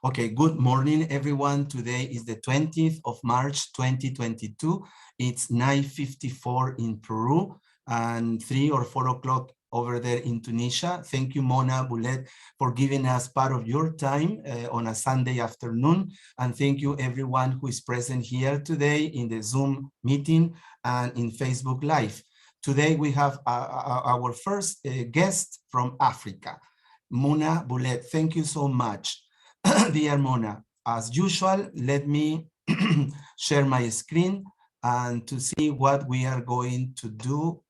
Okay, good morning, everyone. Today is the 20th of March, 2022. It's 9:54 in Peru and 3 or 4 o'clock over there in Tunisia. Thank you, Mouna Bouhlel, for giving us part of your time on a Sunday afternoon. And thank you, everyone who is present here today in the Zoom meeting and in Facebook Live. Today, we have our first guest from Africa, Mouna Bouhlel. Thank you so much. Dear Mona, as usual, let me share my screen and to see what we are going to do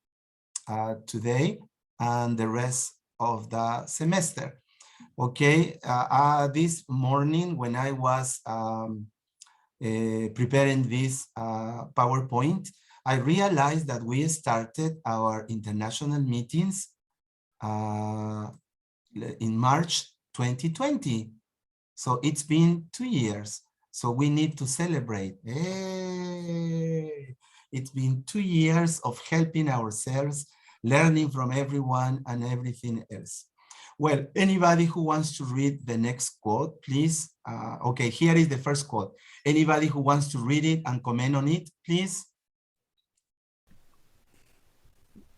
today and the rest of the semester. Okay, this morning when I was preparing this PowerPoint, I realized that we started our international meetings in March 2020. So it's been 2 years. So we need to celebrate. Hey, it's been 2 years of helping ourselves, learning from everyone and everything else. Well, anybody who wants to read the next quote, please. Okay, here is the first quote. Anybody who wants to read it and comment on it, please.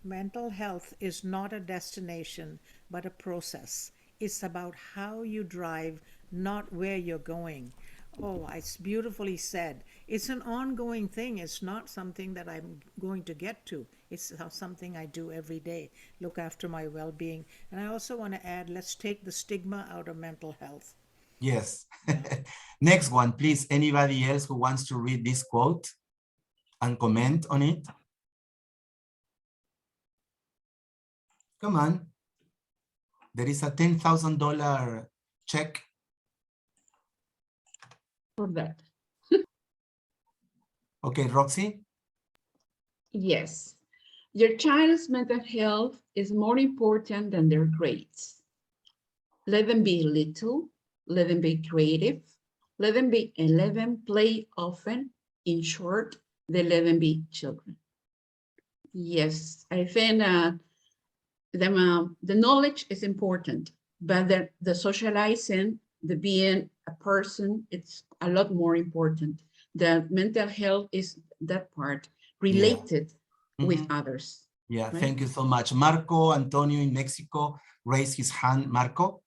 Mental health is not a destination, but a process. It's about how you drive, not where you're going. Oh, it's beautifully said. It's an ongoing thing. It's not something that I'm going to get to. It's something I do every day, look after my well-being. And I also want to add, let's take the stigma out of mental health. Yes. Next one, please. Anybody else who wants to read this quote and comment on it? Come on. There is a $10,000 check. For that. Okay, Roxy? Yes. Your child's mental health is more important than their grades. Let them be little, let them be creative, let them play often. In short, they let them be children. Yes, I think the knowledge is important, but the socializing, the being a person, it's a lot more important. The mental health is that part related with others. Yeah, right? Thank you so much. Marco Antonio in Mexico raised his hand. Marco?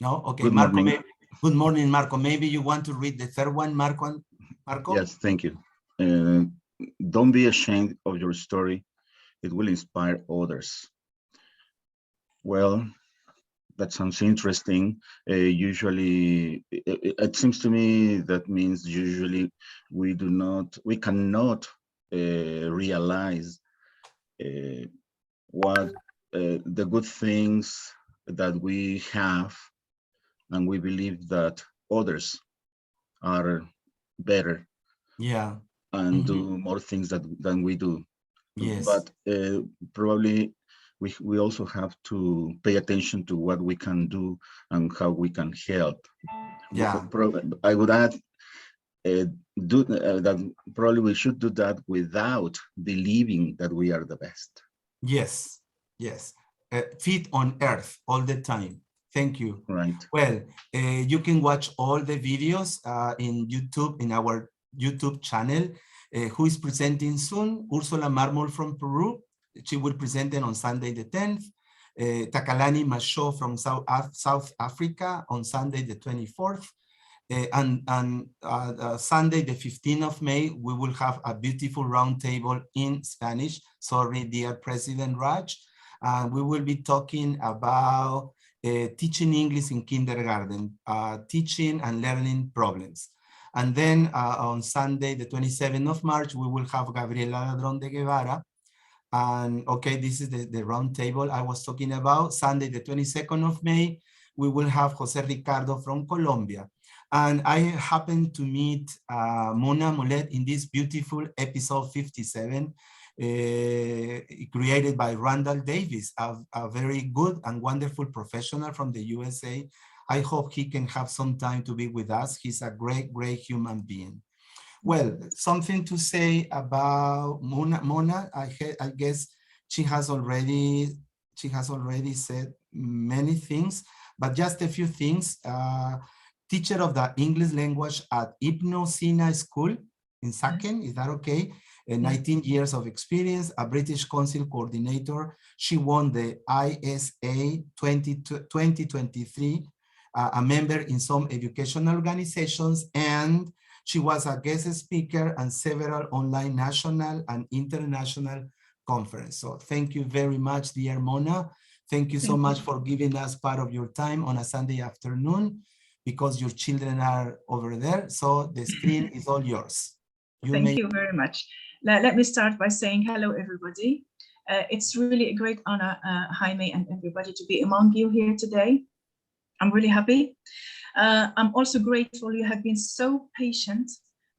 No? Okay, Good Marco. morning. Good morning, Marco. Maybe you want to read the third one, Marco? Yes, thank you. Don't be ashamed of your story. It will inspire others. Well, that sounds interesting. Usually, it seems to me that means usually we cannot realize what the good things that we have, and we believe that others are better, and do more things than we do. Yes. But probably we also have to pay attention to what we can do and how we can help. Yeah. I would add that probably we should do that without believing that we are the best. Yes, yes. Feet on earth all the time. Thank you. Right. Well, you can watch all the videos in YouTube, in our YouTube channel. Who is presenting soon? Ursula Marmol from Peru. She will present it on Sunday the 10th. Takalani Masho from South Africa on Sunday the 24th. And Sunday the 15th of May, we will have a beautiful roundtable in Spanish. Sorry, dear President Raj. We will be talking about teaching English in kindergarten, teaching and learning problems. And then on Sunday, the 27th of March, we will have Gabriela Ladrón de Guevara. And okay, this is the round table I was talking about. Sunday, the 22nd of May, we will have Jose Ricardo from Colombia. And I happened to meet Mouna Bouhlel in this beautiful episode 57, created by Randall Davis, a very good and wonderful professional from the USA. I hope he can have some time to be with us. He's a great, great human being. Well, something to say about Mouna. I guess she has already said many things, but just a few things. Teacher of the English language at Ibnou Sina school in Msaken, is that okay? 19 years of experience, a British Council coordinator. She won the ISA 2023, a member in some educational organizations, and she was a guest speaker on several online national and international conferences. So thank you very much, dear Mouna. Thank you so much for giving us part of your time on a Sunday afternoon, because your children are over there. So the screen is all yours. Thank you very much. Let me start by saying hello, everybody. It's really a great honor, Jaime and everybody, to be among you here today. I'm really happy. I'm also grateful you have been so patient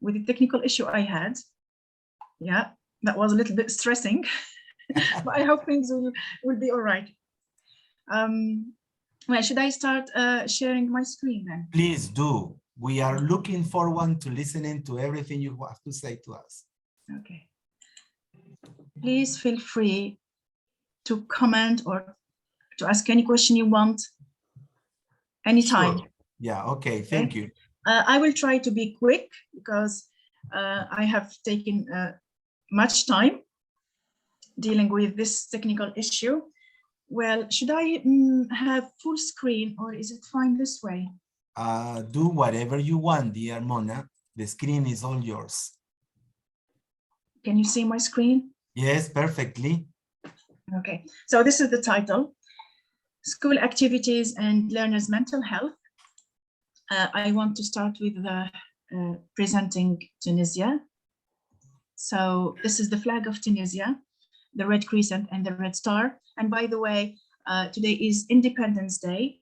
with the technical issue I had. Yeah, that was a little bit stressing, but I hope things will be all right. Well, should I start sharing my screen then? Please do. We are looking forward to listening to everything you have to say to us. Okay. Please feel free to comment or to ask any question you want anytime. Sure. Yeah, okay, thank you. I will try to be quick because I have taken much time dealing with this technical issue. Well, should I have full screen or is it fine this way? Do whatever you want, dear Mouna. The screen is all yours. Can you see my screen? Yes, perfectly. Okay, so this is the title, School Activities and Learners' Mental Health. I want to start with presenting Tunisia. So this is the flag of Tunisia, the red crescent and the red star. And by the way, today is Independence Day,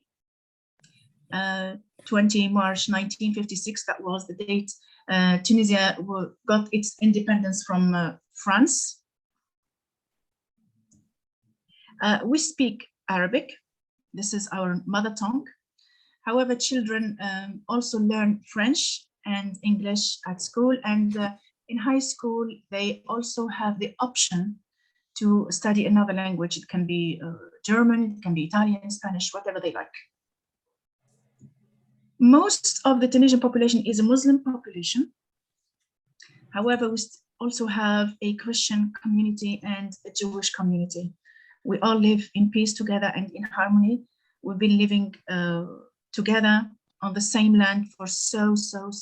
20 March 1956. That was the date Tunisia got its independence from France. We speak Arabic. This is our mother tongue. However, children also learn French and English at school, and in high school, they also have the option to study another language. It can be German, it can be Italian, Spanish, whatever they like. Most of the Tunisian population is a Muslim population. However, we also have a Christian community and a Jewish community. We all live in peace together and in harmony. We've been living together on the same land for so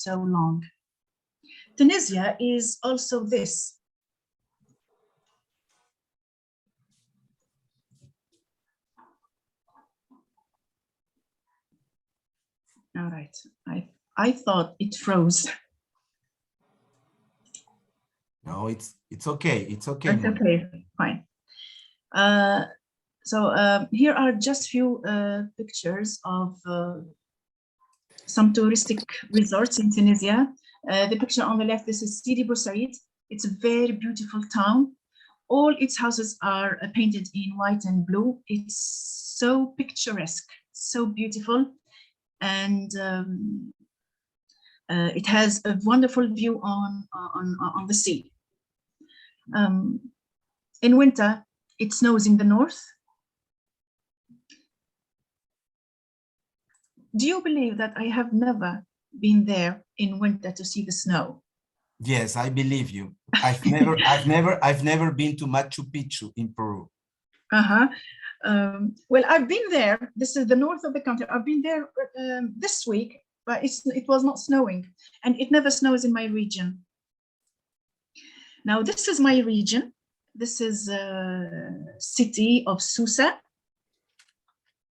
long. Tunisia is also this. All right, I thought it froze. No, it's okay. It's okay. It's okay, fine. So here are just few pictures of some touristic resorts in Tunisia. The picture on the left, this is Sidi Bou Said. It's a very beautiful town. All its houses are painted in white and blue. It's so picturesque, so beautiful. And it has a wonderful view on the sea. In winter, it snows in the north. Do you believe that I have never been there in winter to see the snow? Yes, I believe you. I've never been to Machu Picchu in Peru. Well, I've been there. This is the north of the country. I've been there this week, but it was not snowing, and it never snows in my region. Now, this is my region. This is a city of Susa.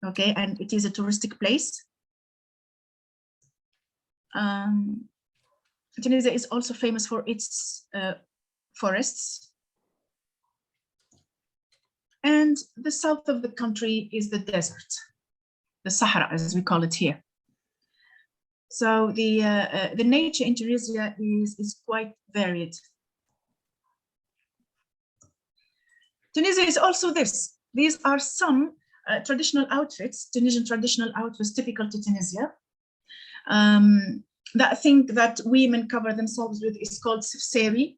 Okay, and it is a touristic place. Tunisia is also famous for its forests. And the south of the country is the desert, the Sahara, as we call it here. So the nature in Tunisia is quite varied. Tunisia is also this. These are some traditional outfits, Tunisian traditional outfits typical to Tunisia. That thing that women cover themselves with is called sefseri.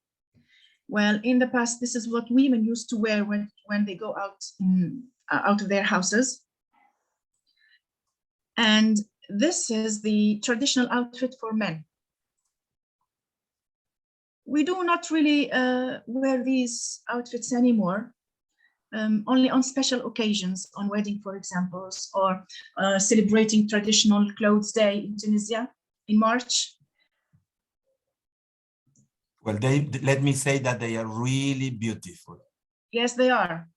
Well, in the past, this is what women used to wear when they go out of their houses. And this is the traditional outfit for men. We do not really wear these outfits anymore, only on special occasions, on wedding, for example, or celebrating traditional clothes day in Tunisia in March. Well, let me say that they are really beautiful. Yes, they are.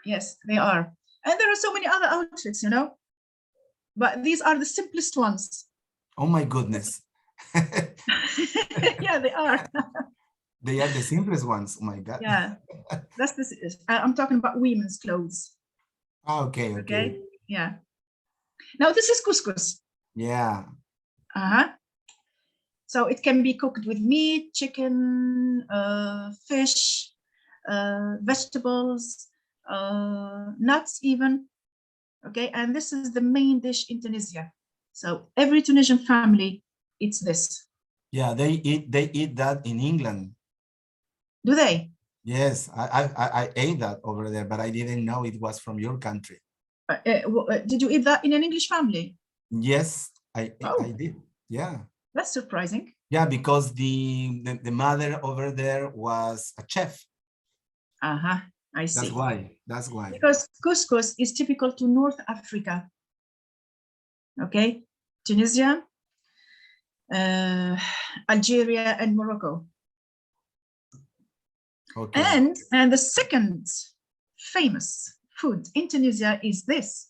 Yes, they are. And there are so many other outfits, you know, but these are the simplest ones. Oh my goodness. Yeah, they are. They are the simplest ones. Oh my God. Yeah, that's this. I'm talking about women's clothes. Okay. Okay. Yeah. Now this is couscous. Yeah. So it can be cooked with meat, chicken, fish, vegetables, nuts even. Okay, and this is the main dish in Tunisia. So every Tunisian family eats this. Yeah, they eat that in England. Do they? Yes, I ate that over there, but I didn't know it was from your country. Did you eat that in an English family? Yes, I did. Yeah. That's surprising. Yeah, because the mother over there was a chef. I see. That's why. Because couscous is typical to North Africa. Okay, Tunisia, Algeria, and Morocco. Okay. And the second famous food in Tunisia is this.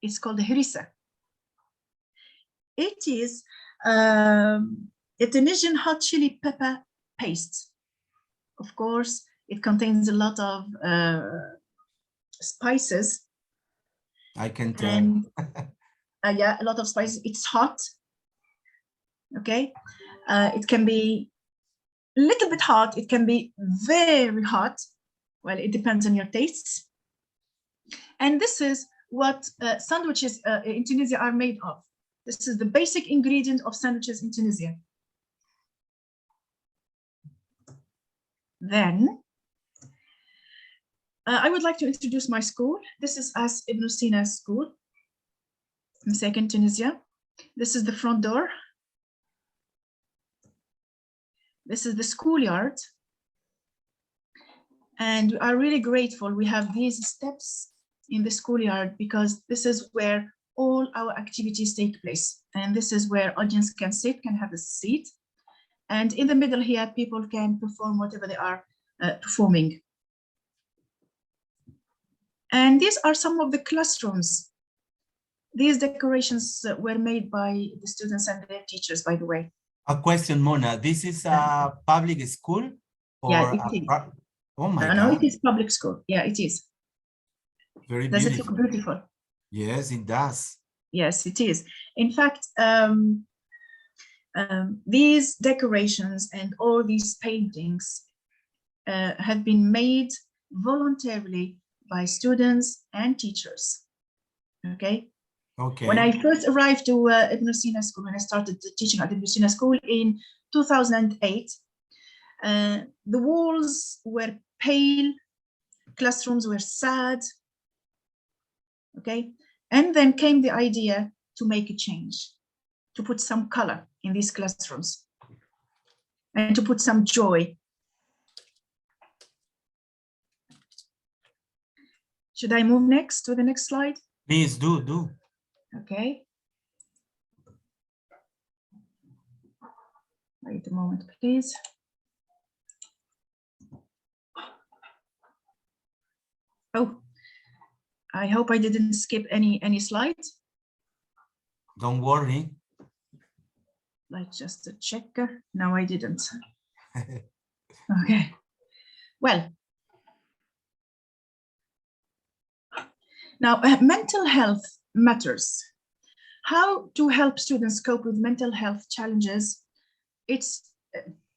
It's called the harissa. It is a Tunisian hot chili pepper paste. Of course, it contains a lot of spices. I can tell. And yeah, a lot of spices. It's hot. Okay, it can be a little bit hot. It can be very hot. Well, it depends on your tastes. And this is what sandwiches in Tunisia are made of. This is the basic ingredient of sandwiches in Tunisia. Then I would like to introduce my school. This is Ibnou Sina's school, Msaken, Tunisia. This is the front door. This is the schoolyard. And we are really grateful we have these steps in the schoolyard because this is where all our activities take place. And this is where audience can sit, can have a seat. And in the middle here, people can perform whatever they are performing. And these are some of the classrooms. These decorations were made by the students and their teachers, by the way. A question, Mona. This is a public school? Or yeah, it is. Oh my God. No, it is public school. Yeah, it is. Very does beautiful. It look beautiful? Yes, it does. Yes, it is. In fact, these decorations and all these paintings have been made voluntarily by students and teachers. Okay. Okay. When I first arrived to Ibnou Sina School, when I started teaching at Ibnou Sina School in 2008, the walls were pale, classrooms were sad. Okay. And then came the idea to make a change, to put some color in these classrooms and to put some joy. Should I move next to the next slide? Please do. Okay. Wait a moment, please. Oh, I hope I didn't skip any slides. Don't worry. Like just a check. No, I didn't. Okay. Well, now mental health matters. How to help students cope with mental health challenges? It's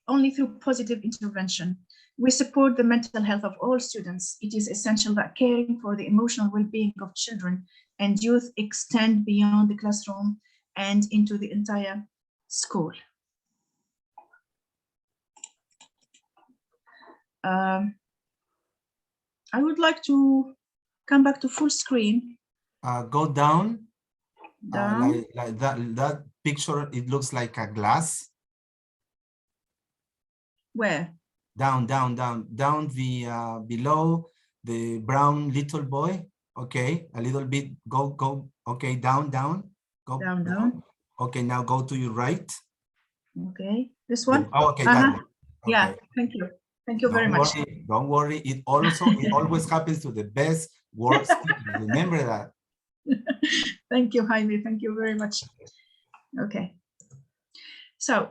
only through positive intervention. We support the mental health of all students. It is essential that caring for the emotional well-being of children and youth extend beyond the classroom and into the entire school. I would like to come back to full screen. Go down. Down. Like that picture, it looks like a glass. Where? Down the below the brown little boy. Okay, a little bit, go, okay, down, go Down. Okay, now go to your right. Okay, this one? Okay, that one. Okay. Yeah, thank you. Thank you very much. Don't worry, it always happens to the best work students. Remember that. Thank you, Jaime, thank you very much. Okay, so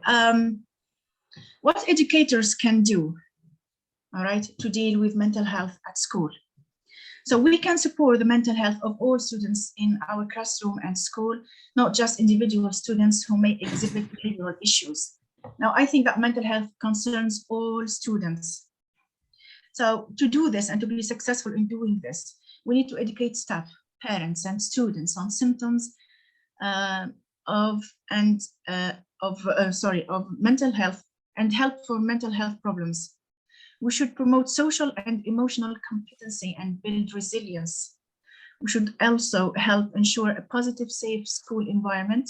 what educators can do, all right, to deal with mental health at school. So we can support the mental health of all students in our classroom and school, not just individual students who may exhibit behavioral issues. Now, I think that mental health concerns all students. So to do this and to be successful in doing this, we need to educate staff, parents, and students on symptoms of mental health and help for mental health problems. We should promote social and emotional competency and build resilience. We should also help ensure a positive, safe school environment,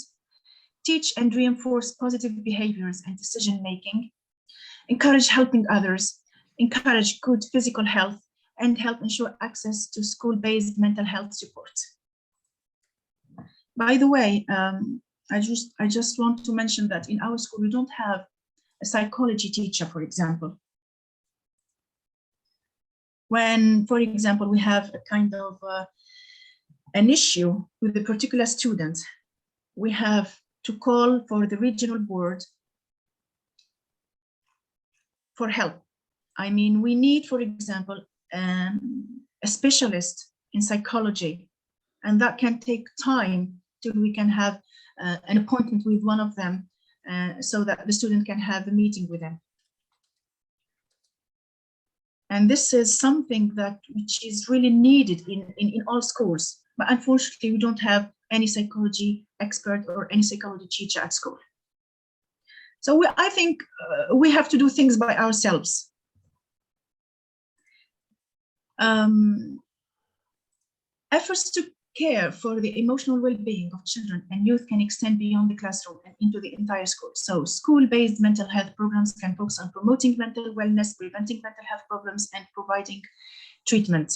teach and reinforce positive behaviors and decision-making, encourage helping others, encourage good physical health, and help ensure access to school-based mental health support. By the way, I just want to mention that in our school, we don't have a psychology teacher, for example. When, for example, we have a kind of an issue with a particular student, we have to call for the regional board for help. I mean, we need, for example, a specialist in psychology, and that can take time till we can have an appointment with one of them so that the student can have a meeting with them. And this is something which is really needed in all schools. But unfortunately, we don't have any psychology expert or any psychology teacher at school. So I think we have to do things by ourselves. Efforts to care for the emotional well-being of children and youth can extend beyond the classroom and into the entire school. So school-based mental health programs can focus on promoting mental wellness, preventing mental health problems, and providing treatment.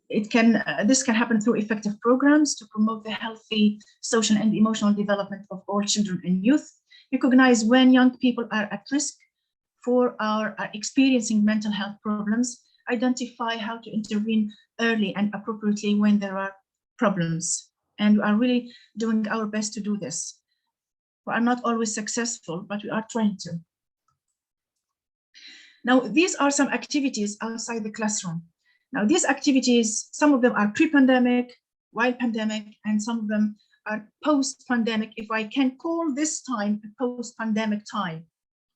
This can happen through effective programs to promote the healthy social and emotional development of all children and youth, recognize when young people are at risk for are experiencing mental health problems, identify how to intervene early and appropriately when there are problems. And we are really doing our best to do this. We are not always successful, but we are trying to. Now, these are some activities outside the classroom. Now, these activities, some of them are pre-pandemic, while pandemic, and some of them are post-pandemic, if I can call this time a post-pandemic time.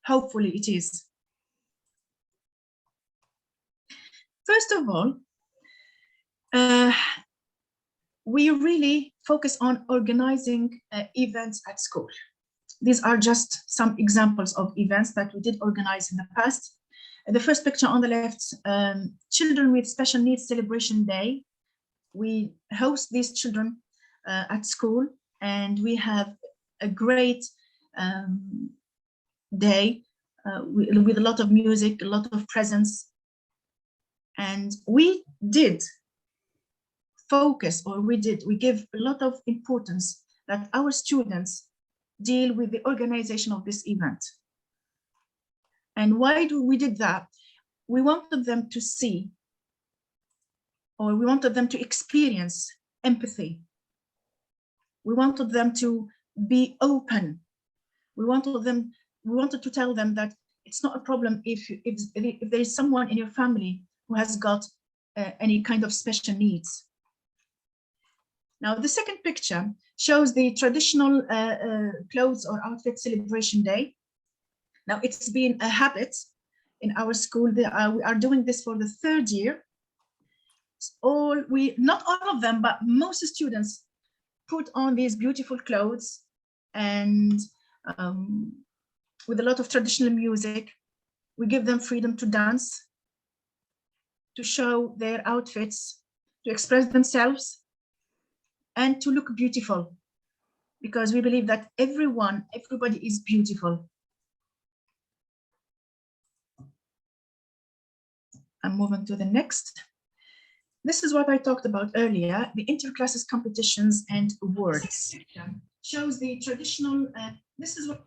Hopefully it is. First of all, we really focus on organizing events at school. These are just some examples of events that we did organize in the past. The first picture on the left, Children with Special Needs Celebration Day. We host these children at school, and we have a great day with a lot of music, a lot of presents. And we did focus, or we give a lot of importance that our students deal with the organization of this event. And why do we did that? We wanted them to see, or we wanted them to experience empathy. We wanted them to be open. We wanted to tell them that it's not a problem if there is someone in your family who has got any kind of special needs. Now, the second picture shows the traditional clothes or outfit celebration day. Now, it's been a habit in our school. We are doing this for the third year. Not all of them, but most students put on these beautiful clothes and with a lot of traditional music. We give them freedom to dance, to show their outfits, to express themselves, and to look beautiful. because we believe that everybody is beautiful. I'm moving to the next. This is what I talked about earlier, the interclasses competitions and awards. Shows the traditional, this is what,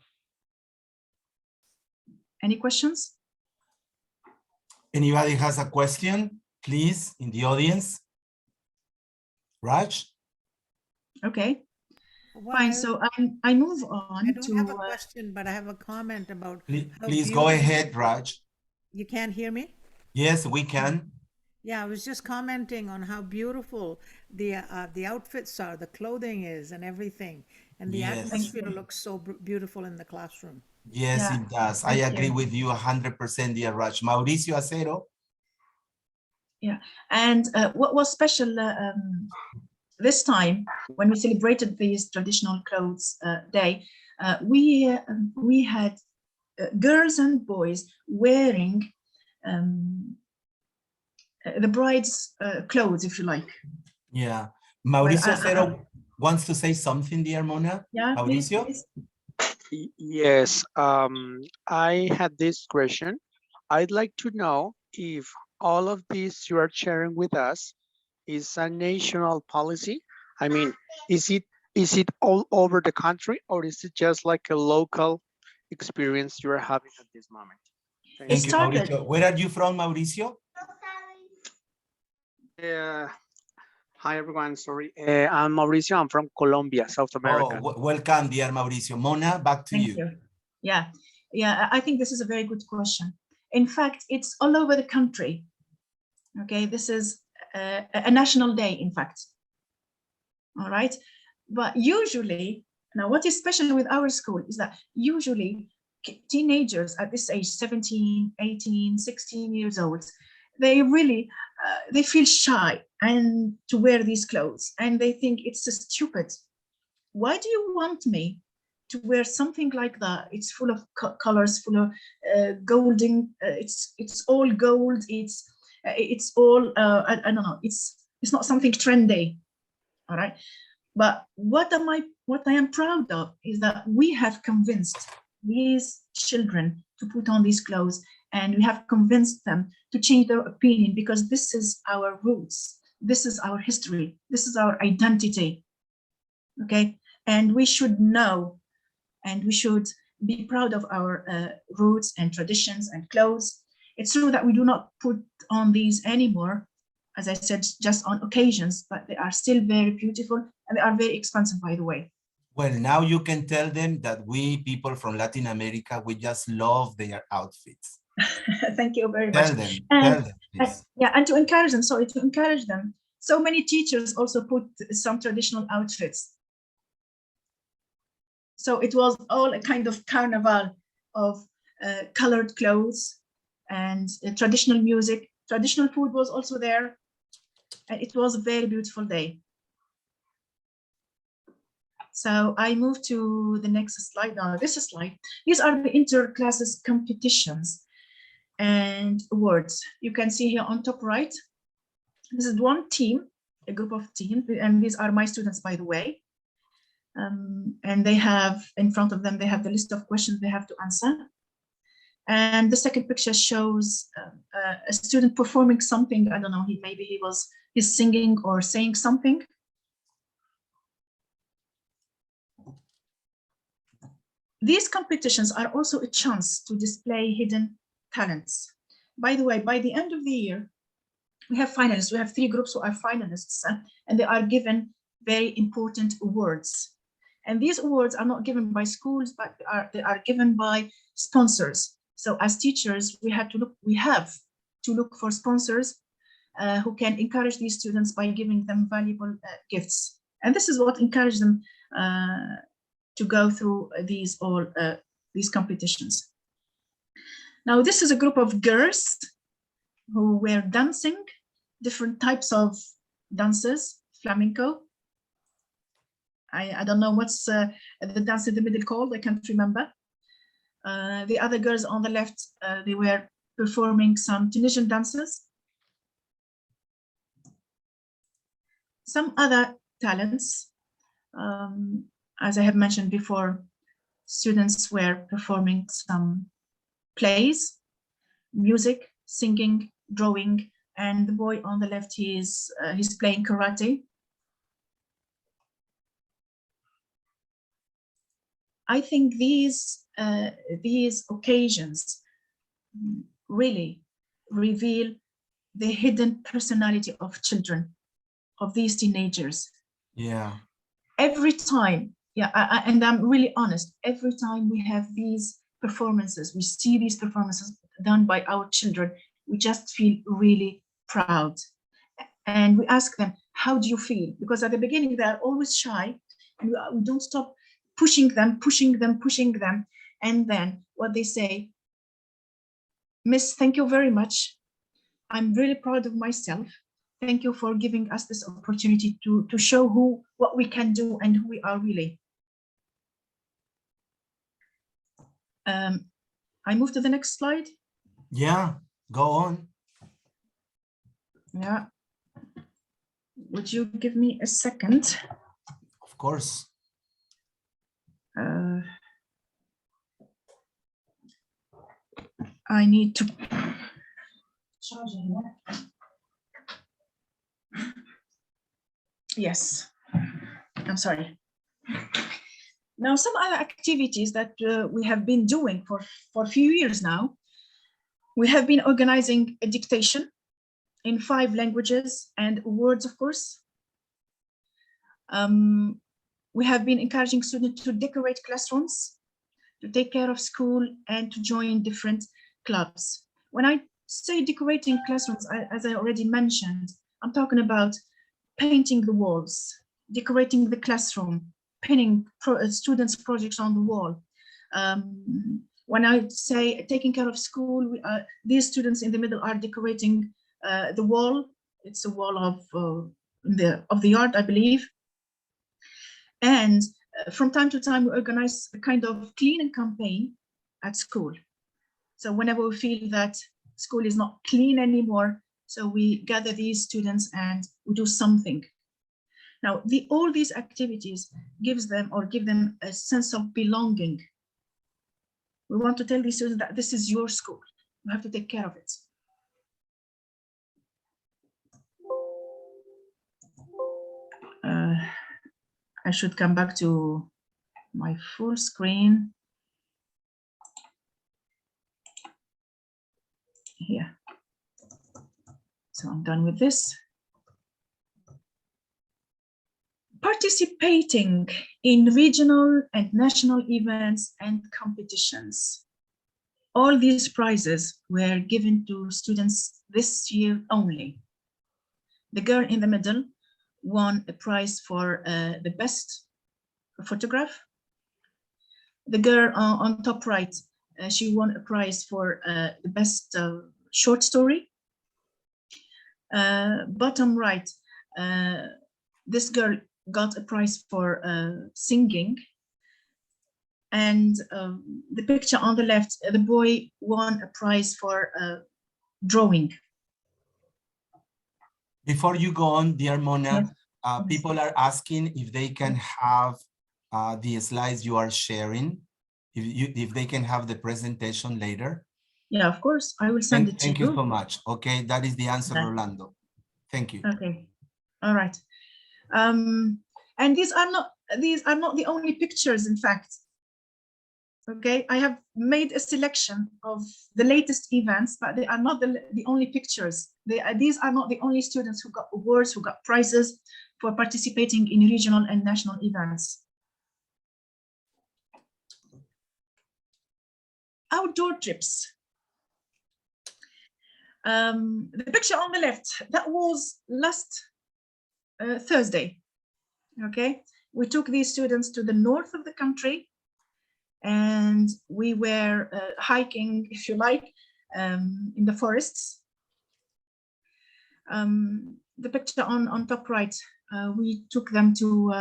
any questions? Anybody has a question, please, in the audience? Raj? Okay, Well, fine, so I move on I don't to... have a question, but I have a comment about... Please go ahead, Raj. You can't hear me? Yes, we can. Yeah, I was just commenting on how beautiful the outfits are, the clothing is, and everything, and the Yes. atmosphere looks so beautiful in the classroom. Yes, Yeah, it does. I thank agree you. with you 100%, dear Raj. Mauricio Acero? Yeah, and what was special this time when we celebrated this traditional clothes day, we had girls and boys wearing the bride's clothes, if you like. Yeah. Mauricio Well, Acero wants to say something, dear Mona. Yeah, Mauricio? please. Yes, I had this question. I'd like to know if all of this you are sharing with us is a national policy. I mean, is it all over the country, or is it just like a local experience you are having at this moment? Thank you, started- Mauricio. Where are you from, Mauricio? Hi, everyone. Sorry. I'm Mauricio. I'm from Colombia, South America. Oh, welcome, dear Mauricio. Mona, back to Thank you. you. Yeah, I think this is a very good question. In fact, it's all over the country. Okay, this is a national day, in fact. All right, but usually, now what is special with our school is that usually teenagers at this age, 17, 18, 16 years old, they really, they feel shy and to wear these clothes, and they think it's so stupid. Why do you want me to wear something like that? It's full of colors, full of golden. It's all gold. It's all I don't know. It's not something trendy. All right. But what I am proud of is that we have convinced these children to put on these clothes, and we have convinced them to change their opinion, because this is our roots. This is our history. This is our identity. Okay. And we should know, and we should be proud of our roots and traditions and clothes. It's true that we do not put on these anymore, as I said, just on occasions, but they are still very beautiful, and they are very expensive, by the way. Well, now you can tell them that we people from Latin America, we just love their outfits. Thank you very Tell much. them, And, tell them, please. yeah, and to encourage them, to encourage them. So many teachers also put some traditional outfits. So it was all a kind of carnival of colored clothes and traditional music. Traditional food was also there. And it was a very beautiful day. So I move to the next slide. Now, this slide. These are the interclasses competitions and awards. You can see here on top right, this is one team, a group of teams, and these are my students, by the way. And they have in front of them, they have the list of questions they have to answer. And the second picture shows a student performing something. I don't know, maybe he's singing or saying something. These competitions are also a chance to display hidden talents. By the way, by the end of the year, we have finalists. We have 3 groups who are finalists, and they are given very important awards. And these awards are not given by schools, but they are given by sponsors. So as teachers, we have to look for sponsors who can encourage these students by giving them valuable gifts. And this is what encouraged them to go through these competitions. Now, this is a group of girls who were dancing different types of dances, flamenco. I don't know what's the dance in the middle called, I can't remember. The other girls on the left, they were performing some Tunisian dances. Some other talents. as I have mentioned before, students were performing some plays, music, singing, drawing, and the boy on the left, he's playing karate. I think these occasions really reveal the hidden personality of children, of these teenagers. Yeah. Every time, and I'm really honest, every time we have these performances, we see these performances done by our children, we just feel really proud. And we ask them, how do you feel? Because at the beginning, they're always shy, and we don't stop pushing them. And then what they say, Miss, thank you very much. I'm really proud of myself. Thank you for giving us this opportunity to show what we can do and who we are really. I move to the next slide. Yeah, go on. Yeah. Would you give me a second? Of course. I need to. Yes, I'm sorry. Now, some other activities that we have been doing for a few years now, we have been organizing a dictation in 5 languages and words, of course. We have been encouraging students to decorate classrooms, to take care of school, and to join different clubs. When I say decorating classrooms, as I already mentioned, I'm talking about painting the walls, decorating the classroom, pinning students' projects on the wall. When I say taking care of school, these students in the middle are decorating the wall. It's a wall of the yard, I believe. And from time to time, we organize a kind of cleaning campaign at school. So whenever we feel that school is not clean anymore, so we gather these students and we do something. Now, all these activities give them a sense of belonging. We want to tell these students that this is your school. You have to take care of it. I should come back to my full screen. Here. So I'm done with this. Participating in regional and national events and competitions. All these prizes were given to students this year only. The girl in the middle won a prize for the best photograph. The girl on top right, she won a prize for the best short story. Bottom right, this girl got a prize for singing. And the picture on the left, the boy won a prize for drawing. Before you go on, dear Mouna, yes. People are asking if they can have the slides you are sharing, if they can have the presentation later. Yeah, of course, I will send it to you. Thank you so much. Okay, that is the answer, okay. Orlando. Thank you. Okay, all right. And these are not the only pictures, in fact. Okay, I have made a selection of the latest events, but they are not the only pictures. These are not the only students who got awards, who got prizes for participating in regional and national events. Outdoor trips. The picture on the left, that was last Thursday. Okay, we took these students to the north of the country, and we were hiking, if you like, in the forests. The picture on top right, we took them to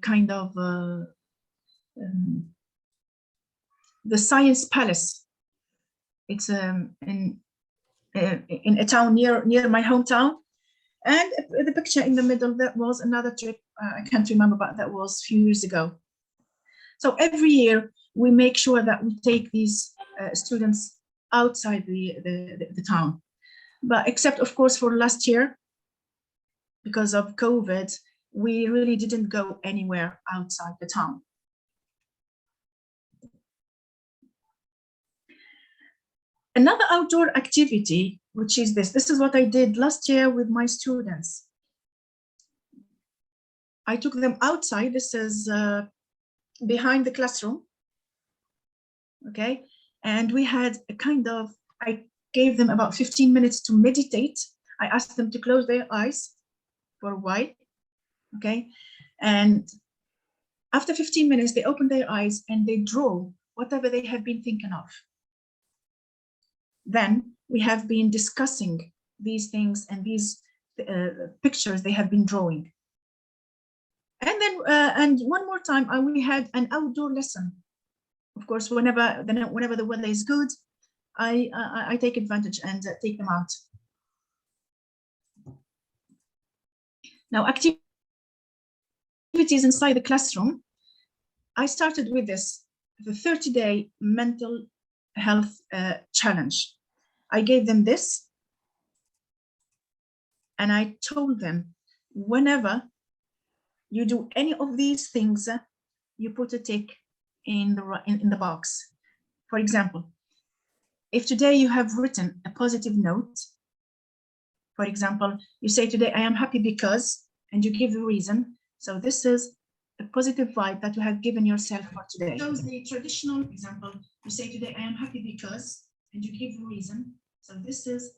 kind of the Science Palace. It's in a town near my hometown. And the picture in the middle, that was another trip. I can't remember, but that was a few years ago. So every year we make sure that we take these students outside the town. But except, of course, for last year, because of COVID, we really didn't go anywhere outside the town. Another outdoor activity, which is this. This is what I did last year with my students. I took them outside. This is behind the classroom. Okay. And we had a kind of, I gave them about 15 minutes to meditate. I asked them to close their eyes for a while. Okay. And after 15 minutes, they open their eyes and they draw whatever they have been thinking of. Then we have been discussing these things and these pictures they have been drawing. And then, and one more time, we had an outdoor lesson. Of course, whenever the weather is good, I take advantage and take them out. Now, activities inside the classroom. I started with this, the 30-day mental health challenge. I gave them this, and I told them, whenever you do any of these things, you put a tick in the box. For example, if today you have written a positive note, for example, you say today I am happy because, and you give the reason. So this is a positive vibe that you have given yourself for today. Shows the traditional example. You say today I am happy because, and you give the reason. So this is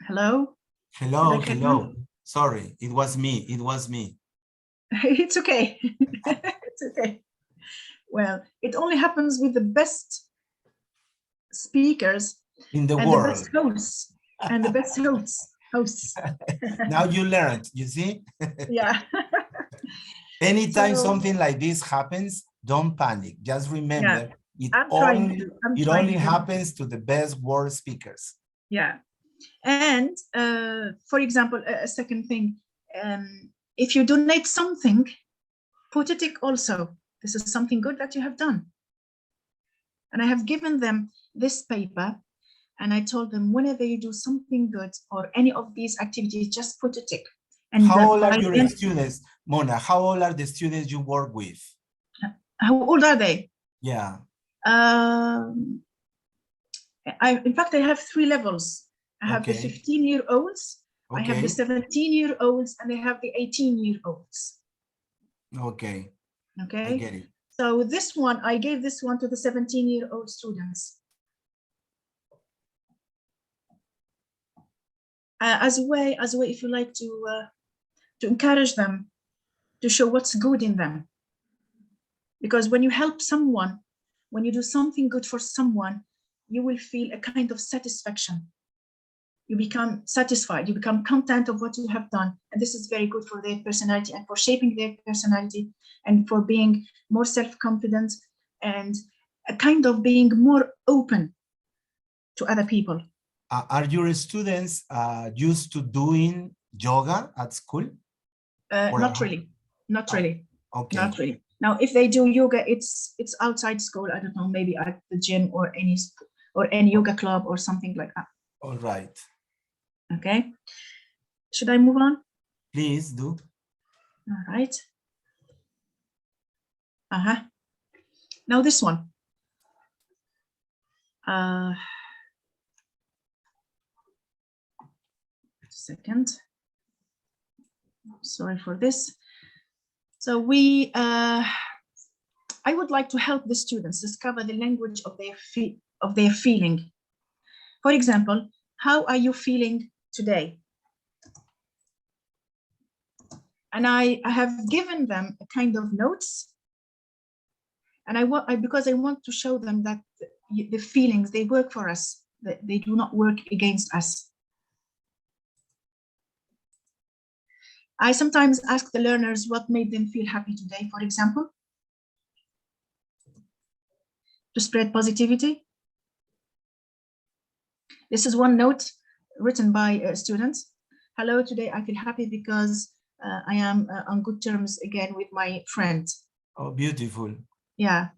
hello. Hello. Sorry, it was me. It's okay. It's okay. Well, it only happens with the best speakers in the and world. The best hosts and the best hosts. Now you learned, you see? Yeah. Anytime something like this happens, don't panic. Just remember, it only happens to the best world speakers. Yeah. And for example, a second thing, if you donate something, put a tick also. This is something good that you have done. And I have given them this paper, and I told them, whenever you do something good or any of these activities, just put a tick. And how old are your students, Mouna? How old are the students you work with? How old are they? Yeah. In fact, I have 3 levels. I have the 15-year-olds, I have the 17-year-olds, and I have the 18-year-olds. Okay. Okay. I get it. So this one, I gave this one to the 17-year-old students. As a way, if you like to encourage them, to show what's good in them. Because when you help someone, when you do something good for someone, you will feel a kind of satisfaction. You become satisfied, you become content of what you have done. And this is very good for their personality and for shaping their personality and for being more self-confident and a kind of being more open to other people. Are your students used to doing yoga at school? Not really. Okay. Not really. Now, if they do yoga, it's outside school. I don't know, maybe at the gym or any yoga club or something like that. All right. Okay. Should I move on? Please do. All right. Now this one. Second. Sorry for this. So I would like to help the students discover the language of their feeling. For example, how are you feeling today? And I have given them a kind of notes, and because I want to show them that the feelings, they work for us, that they do not work against us. I sometimes ask the learners what made them feel happy today, for example, to spread positivity. This is one note written by students. Hello, today I feel happy because I am on good terms again with my friend. Oh, beautiful. Yeah.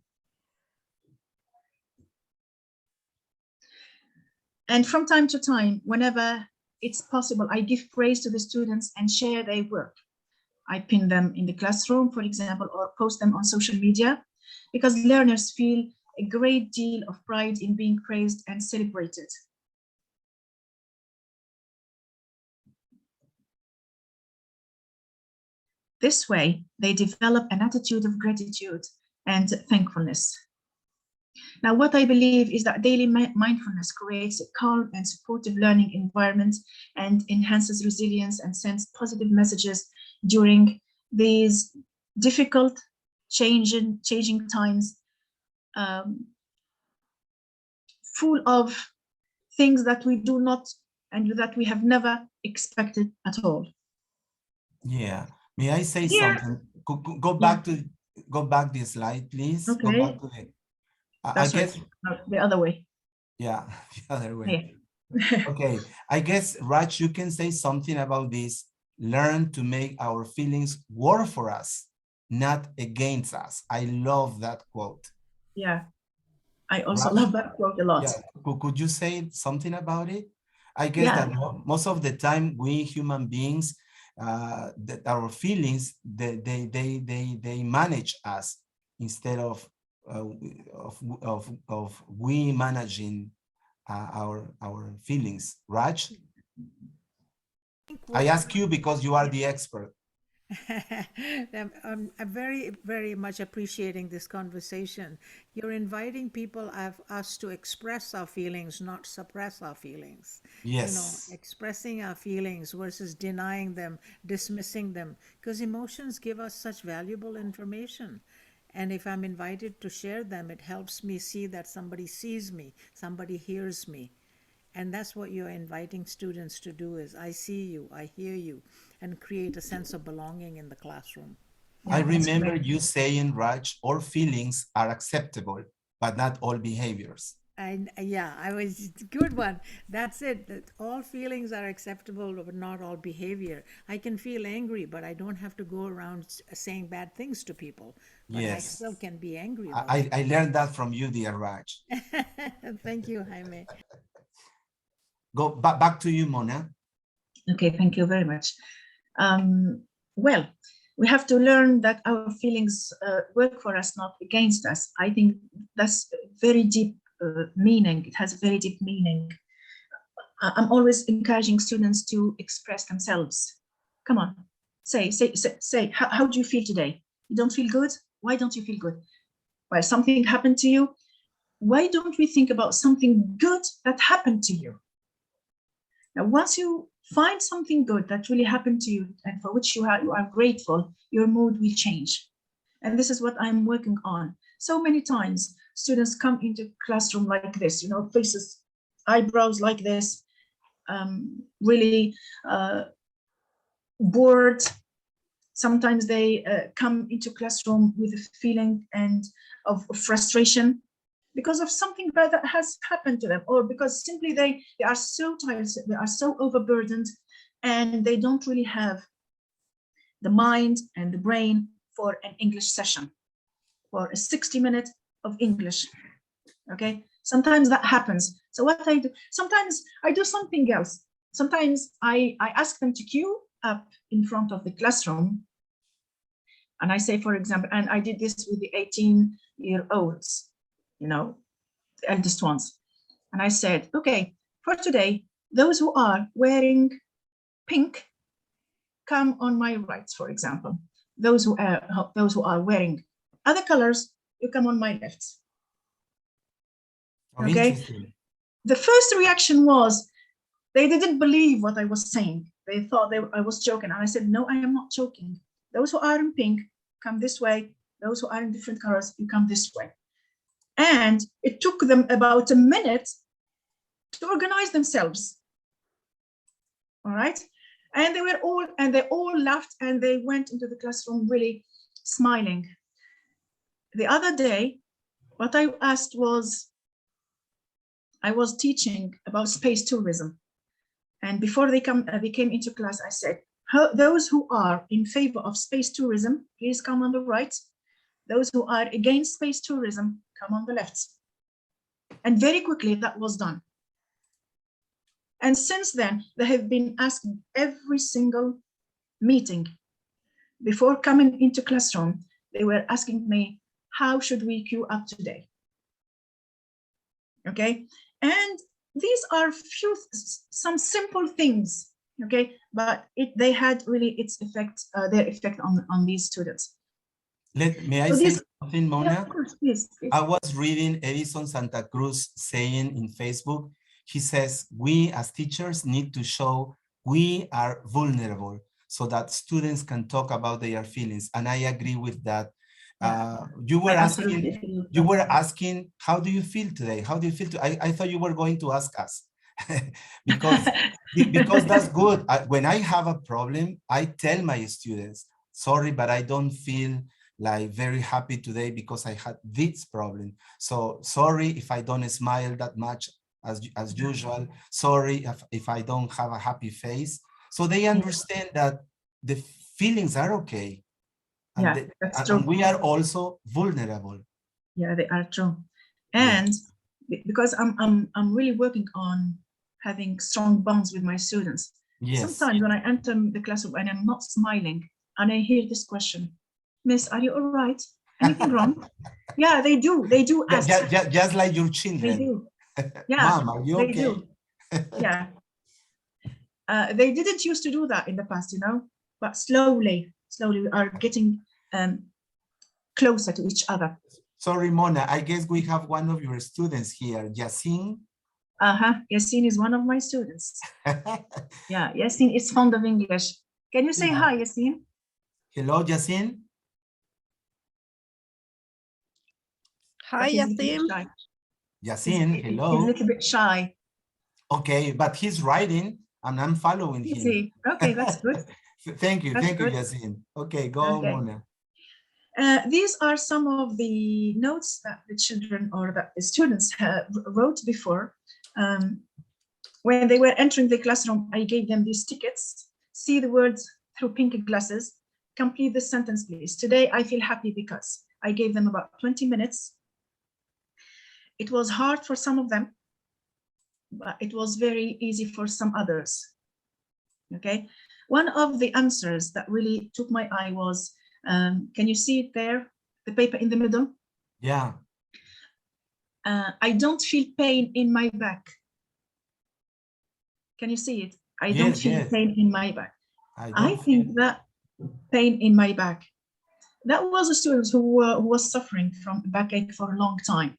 And from time to time, whenever it's possible, I give praise to the students and share their work. I pin them in the classroom, for example, or post them on social media, because learners feel a great deal of pride in being praised and celebrated. This way, they develop an attitude of gratitude and thankfulness. Now, what I believe is that daily mindfulness creates a calm and supportive learning environment and enhances resilience and sends positive messages during these difficult, changing times, full of things that we do not and that we have never expected at all. Yeah. May I say Here, something? Go back to the slide, please. okay. Go back to the. That's I guess right. No, the other way. Yeah, the other way. Yeah. Okay. I guess Raj, you can say something about this. Learn to make our feelings work for us, not against us. I love that quote. Yeah. I also Raj, love that quote a lot. Yeah. Could you say something about it? I guess that most of the time we human beings, that our feelings, they manage us instead of we managing our feelings. Raj, I ask you because you are the expert. I'm very, very much appreciating this conversation. You're inviting people, us to express our feelings, not suppress our feelings. Yes. You know, expressing our feelings versus denying them, dismissing them, because emotions give us such valuable information. And if I'm invited to share them, it helps me see that somebody sees me, somebody hears me. And that's what you're inviting students to do is I see you, I hear you, and create a sense of belonging in the classroom. Yeah, I remember you saying, Raj, all feelings are acceptable, but not all behaviors. Yeah, I was good one. That's it. That all feelings are acceptable, but not all behavior. I can feel angry, but I don't have to go around saying bad things to people. But yes. I still can be angry. I learned that from you, dear Raj. Thank you, Jaime. Go back to you, Mouna. Okay, thank you very much. Well, we have to learn that our feelings work for us, not against us. I think that's very deep meaning. It has a very deep meaning. I'm always encouraging students to express themselves. Come on, say. How do you feel today? You don't feel good? Why don't you feel good? Well, something happened to you. Why don't we think about something good that happened to you? Now, once you find something good that really happened to you and for which you are grateful, your mood will change. And this is what I'm working on. So many times, students come into classroom like this, you know, faces, eyebrows like this, really bored. Sometimes they come into classroom with a feeling of frustration because of something bad that has happened to them, or because simply they are so tired, they are so overburdened, and they don't really have the mind and the brain for an English session, for a 60-minute of English. Okay, sometimes that happens. So what I do, sometimes I do something else. Sometimes I ask them to queue up in front of the classroom, and I say, for example, and I did this with the 18-year-olds, you know, the eldest ones. And I said, okay, for today, those who are wearing pink, come on my right, for example. Those who are wearing other colors, you come on my left. Okay. The first reaction was they didn't believe what I was saying. They thought I was joking. And I said, no, I am not joking. Those who are in pink, come this way. Those who are in different colors, you come this way. And it took them about a minute to organize themselves. All right. And they all laughed, and they went into the classroom really smiling. The other day, what I asked was, I was teaching about space tourism. And before they came into class, I said, those who are in favor of space tourism, please come on the right. Those who are against space tourism, come on the left. And very quickly that was done. And since then, they have been asking every single meeting. Before coming into classroom, they were asking me, how should we queue up today? Okay, and these are some simple things, okay, but they had really their effect on these students. May I say something, Mouna? Yeah, of course, please. I was reading Edison Santa Cruz saying in Facebook, he says, we as teachers need to show we are vulnerable so that students can talk about their feelings. And I agree with that. You were asking, how do you feel today? How do you feel today? I thought you were going to ask us because that's good. When I have a problem, I tell my students, sorry, but I don't feel like very happy today because I had this problem. So sorry if I don't smile that much as usual. Sorry if I don't have a happy face. So they understand that the feelings are okay. And, that's true. And we are also vulnerable. Yeah, they are true. And because I'm really working on having strong bonds with my students. Sometimes when I enter the classroom and I'm not smiling and I hear this question, Miss, are you all right? Anything wrong? Yeah, they do ask. Just like your children. They do. Yeah, Mom, are you okay? Do. Yeah. They didn't used to do that in the past, you know, but slowly we are getting closer to each other. Sorry, Mona, I guess we have one of your students here, Yasin. Yasin is one of my students. Yeah, Yasin is fond of English. Can you say hi, Yasin? Hello, Yasin. Hi, Yasin. Yasin, hello. He's a little bit shy. Okay, but he's writing and I'm following him. Okay, that's good. Thank you, Yasin. Okay, go on, Mona. These are some of the notes that the children or that the students wrote before. When they were entering the classroom, I gave them these tickets. See the words through pink glasses. Complete the sentence, please. Today, I feel happy because. I gave them about 20 minutes. It was hard for some of them, but it was very easy for some others. Okay. One of the answers that really took my eye was, can you see it there? The paper in the middle? Yeah. I don't feel pain in my back. Can you see it? I don't feel pain in my back. I think that pain in my back. That was a student who was suffering from backache for a long time.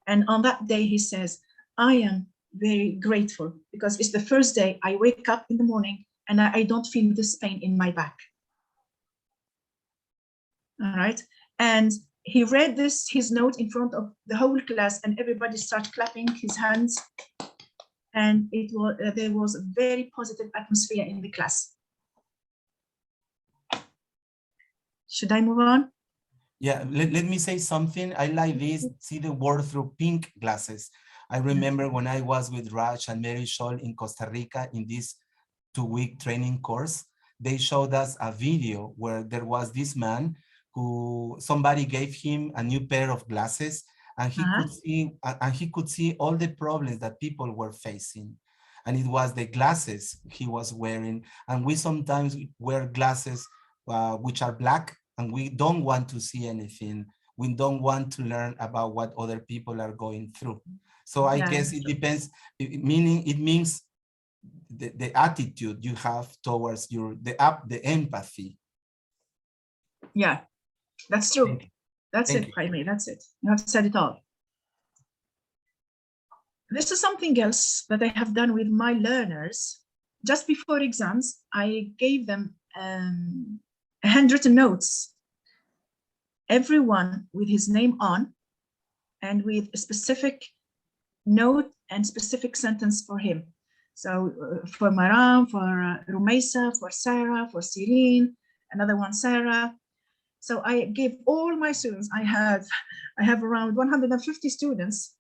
And on that day, he says, I am very grateful because it's the first day I wake up in the morning and I don't feel this pain in my back. All right. And he read his note in front of the whole class and everybody started clapping his hands. And there was a very positive atmosphere in the class. Should I move on? Yeah, let me say something. I like this, see the world through pink glasses. I remember when I was with Raj and Mary Scholl in Costa Rica in this 2-week training course, they showed us a video where there was this man who somebody gave him a new pair of glasses and he could see all the problems that people were facing. And it was the glasses he was wearing. And we sometimes wear glasses which are black, and we don't want to see anything. We don't want to learn about what other people are going through. So I guess it depends, it means the attitude you have towards the empathy. Yeah, that's true. That's it, Jaime, that's it. You have said it all. This is something else that I have done with my learners. Just before exams, I gave them handwritten notes, everyone with his name on and with a specific note and specific sentence for him. So for Maram, for Rumeisa, for Sarah, for Cyrene, another one, Sarah. So I gave all my students, I have around 150 students.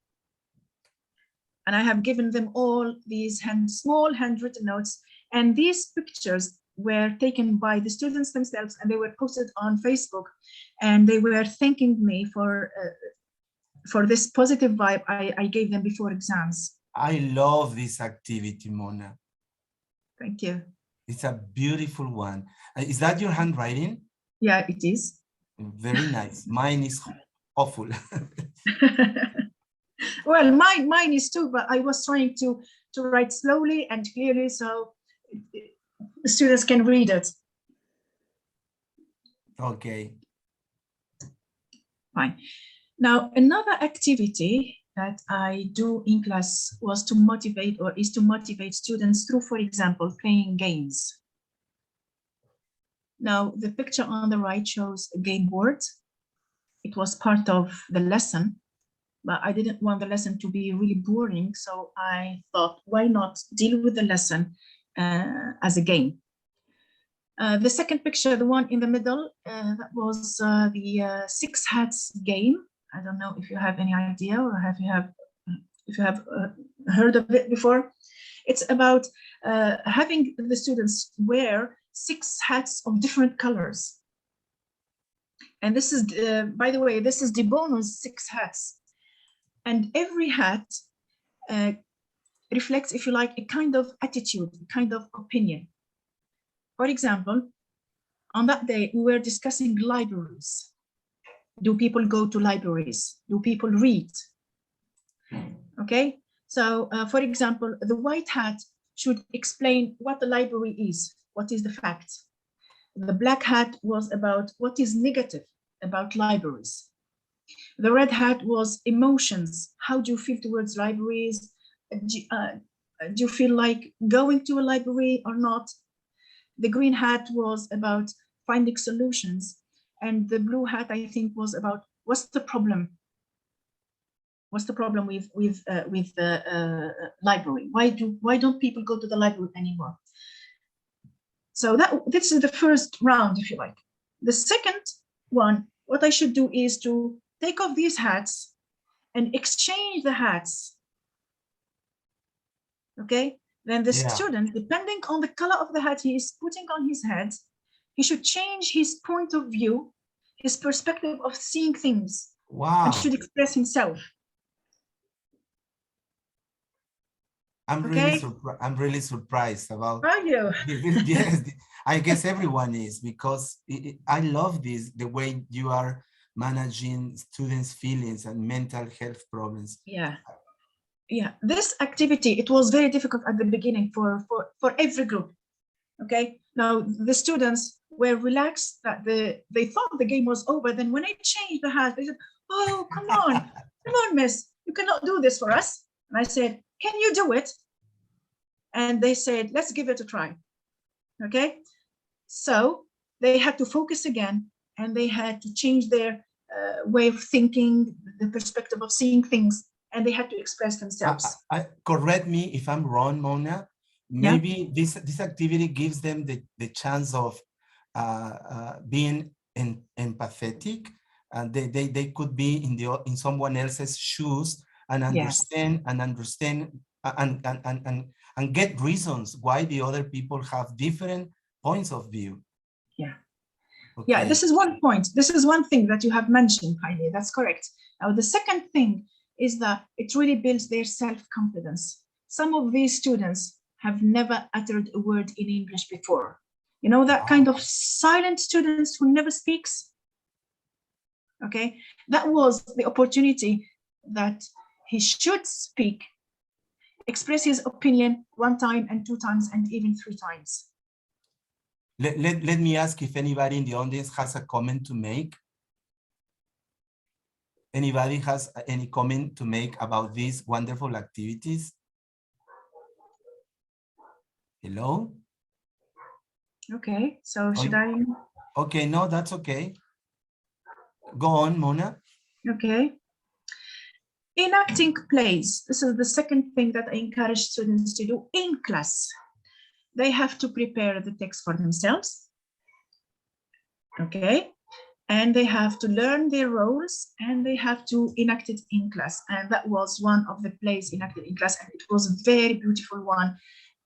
And I have given them all these small handwritten notes. And these pictures were taken by the students themselves, and they were posted on Facebook. And they were thanking me for this positive vibe I gave them before exams. I love this activity, Mouna. Thank you. It's a beautiful one. Is that your handwriting? Yeah, it is. Very nice. Mine is awful. Well, mine is too, but I was trying to write slowly and clearly so the students can read it. Okay. Fine. Now, another activity that I do in class is to motivate students through, for example, playing games. Now, the picture on the right shows a game board. It was part of the lesson, but I didn't want the lesson to be really boring. So I thought, why not deal with the lesson as a game? The second picture, the one in the middle, that was the 6 hats game. I don't know if you have any idea or if you have heard of it before. It's about having the students wear 6 hats of different colors. And this is, by the way, this is de Bono's 6 hats. And every hat reflects, if you like, a kind of attitude, a kind of opinion. For example, on that day, we were discussing libraries. Do people go to libraries? Do people read? Okay, so for example, the white hat should explain what the library is, what is the fact. The black hat was about what is negative about libraries. The red hat was emotions. How do you feel towards libraries? Do you feel like going to a library or not? The green hat was about finding solutions. And the blue hat, I think, was about what's the problem? What's the problem with the library? Why don't people go to the library anymore? So this is the first round, if you like. The second one, what I should do is to take off these hats and exchange the hats. Okay, then the student, depending on the color of the hat he is putting on his head, he should change his point of view, his perspective of seeing things. Wow. And should express himself. I'm really surprised about. Are you? Yes, I guess everyone is, because I love this, the way you are managing students' feelings and mental health problems. Yeah. Yeah, this activity, it was very difficult at the beginning for every group. Okay, now the students were relaxed that they thought the game was over. Then when I changed the hat, they said, "Oh, come on, miss, you cannot do this for us." And I said, "Can you do it?" And they said, "Let's give it a try." Okay, so they had to focus again, and they had to change their way of thinking, the perspective of seeing things, and they had to express themselves. Correct me if I'm wrong, Mouna. Maybe this activity gives them the chance of being empathetic, and they could be in someone else's shoes and understand and get reasons why the other people have different points of view. Yeah. Okay. Yeah, this is one point. This is one thing that you have mentioned, Heidi. That's correct. Now, the second thing is that it really builds their self-confidence. Some of these students have never uttered a word in English before. You know, that kind of silent students who never speaks. Okay, that was the opportunity that he should speak, express his opinion 1 time and 2 times and even 3 times. Let me ask if anybody in the audience has a comment to make. Anybody has any comment to make about these wonderful activities? Hello? Okay, so should I? Okay, no, that's okay. Go on, Mouna. Okay. Enacting plays. This is the second thing that I encourage students to do in class. They have to prepare the text for themselves. Okay. and they have to learn their roles and they have to enact it in class. And that was one of the plays enacted in class, and it was a very beautiful one.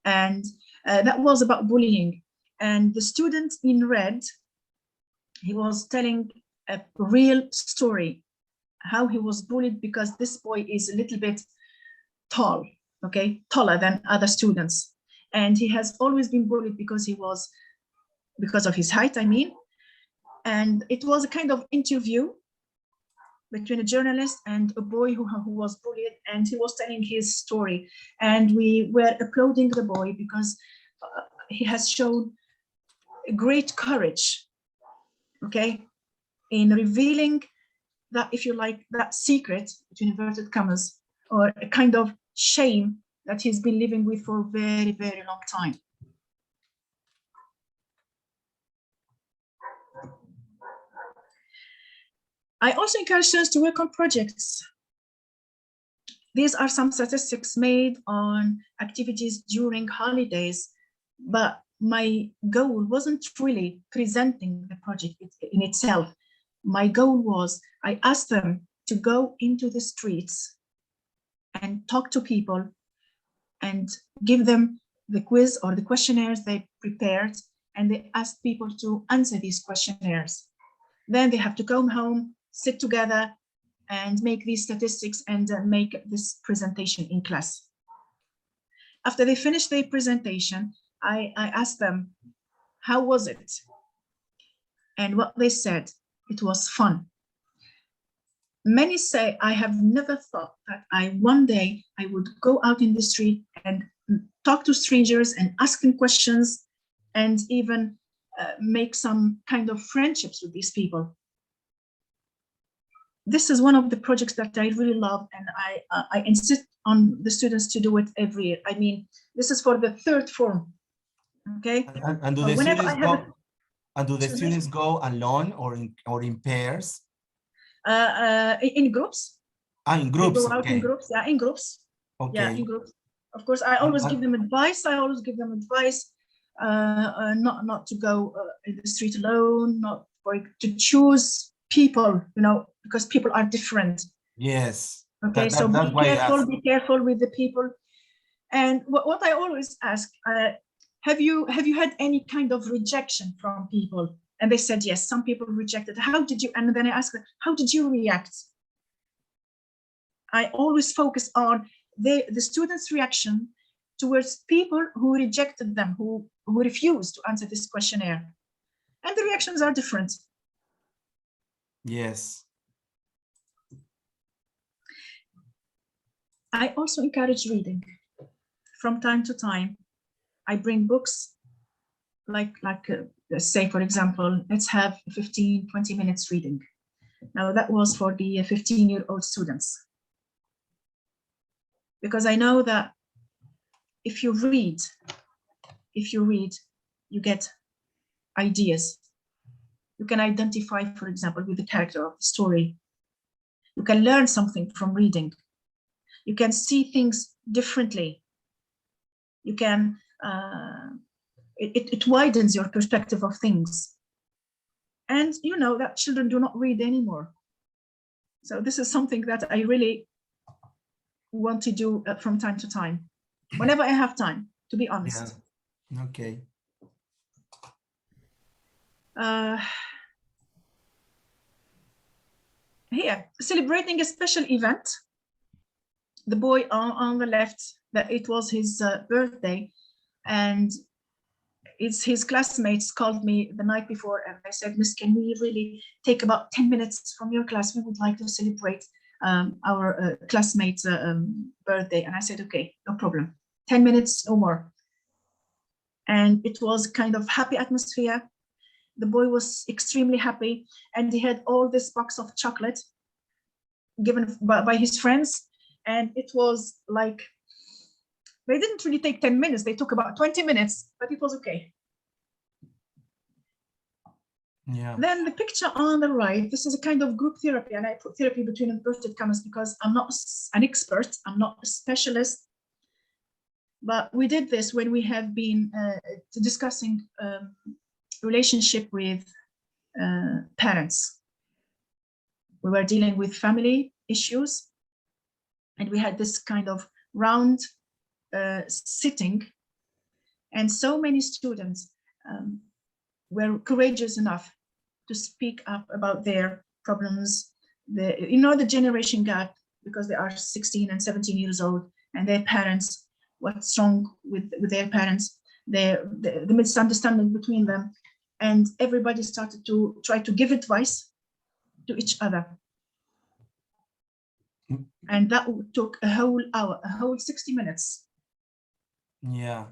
And that was about bullying. And the student in red, he was telling a real story, how he was bullied because this boy is a little bit tall, okay, taller than other students. And he has always been bullied because of his height, I mean. And it was a kind of interview between a journalist and a boy who was bullied, and he was telling his story. And we were applauding the boy because he has shown great courage, okay, in revealing that, if you like, that secret, between inverted commas, or a kind of shame that he's been living with for a very, very long time. I also encourage students to work on projects. These are some statistics made on activities during holidays, but my goal wasn't really presenting the project in itself. My goal was, I asked them to go into the streets and talk to people and give them the quiz or the questionnaires they prepared, and they asked people to answer these questionnaires. Then they have to come home, sit together and make these statistics and make this presentation in class. After they finished their presentation, I asked them, how was it? And what they said, it was fun. Many say, I have never thought that one day I would go out in the street and talk to strangers and ask them questions and even make some kind of friendships with these people. This is one of the projects that I really love, and I insist on the students to do it every year. I mean, this is for the third form, okay? And do the students go alone or in pairs? In groups. In groups, they go out okay. in groups, yeah, in groups. Okay. Yeah, in groups. Of course, I always give them advice. Not to go in the street alone, not to choose people, you know, because people are different. Yes. Okay, so be careful with the people. And what I always ask, have you had any kind of rejection from people? And they said yes, some people rejected. How did you? And then I asked them, how did you react? I always focus on the students' reaction towards people who rejected them, who refused to answer this questionnaire. And the reactions are different. Yes. I also encourage reading. From time to time, I bring books, like say, for example, let's have 15, 20 minutes reading. Now that was for the 15-year-old students. Because I know that if you read, you get ideas. You can identify, for example, with the character of the story. You can learn something from reading. You can see things differently. You can, it widens your perspective of things. And you know that children do not read anymore. So this is something that I really want to do from time to time, whenever I have time, to be honest. Yeah. Okay. Here, celebrating a special event. The boy on the left, that it was his birthday, and his classmates called me the night before and I said, Miss, can we really take about 10 minutes from your class? We would like to celebrate our classmate's birthday. And I said, okay, no problem, 10 minutes or more. And it was kind of happy atmosphere. The boy was extremely happy, and he had all this box of chocolate given by his friends. And it was like, they didn't really take 10 minutes, they took about 20 minutes, but it was okay. Yeah. Then the picture on the right, this is a kind of group therapy, and I put therapy between inverted commas because I'm not an expert, I'm not a specialist. But we did this when we have been discussing relationship with parents. We were dealing with family issues, and we had this kind of round sitting, and so many students were courageous enough to speak up about their problems, the generation gap, because they are 16 and 17 years old, and their parents, what's wrong with their parents, the misunderstanding between them, and everybody started to try to give advice to each other. And that took a whole hour, a whole 60 minutes. Yeah.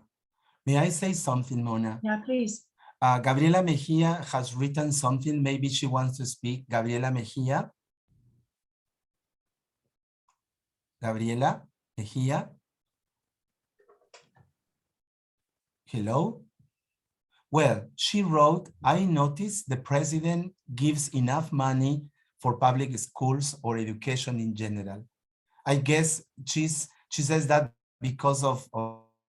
May I say something, Mouna? Yeah, please. Gabriela Mejia has written something. Maybe she wants to speak. Gabriela Mejia. Gabriela Mejia. Hello? Well, she wrote, I noticed the president gives enough money for public schools or education in general. I guess she says that because of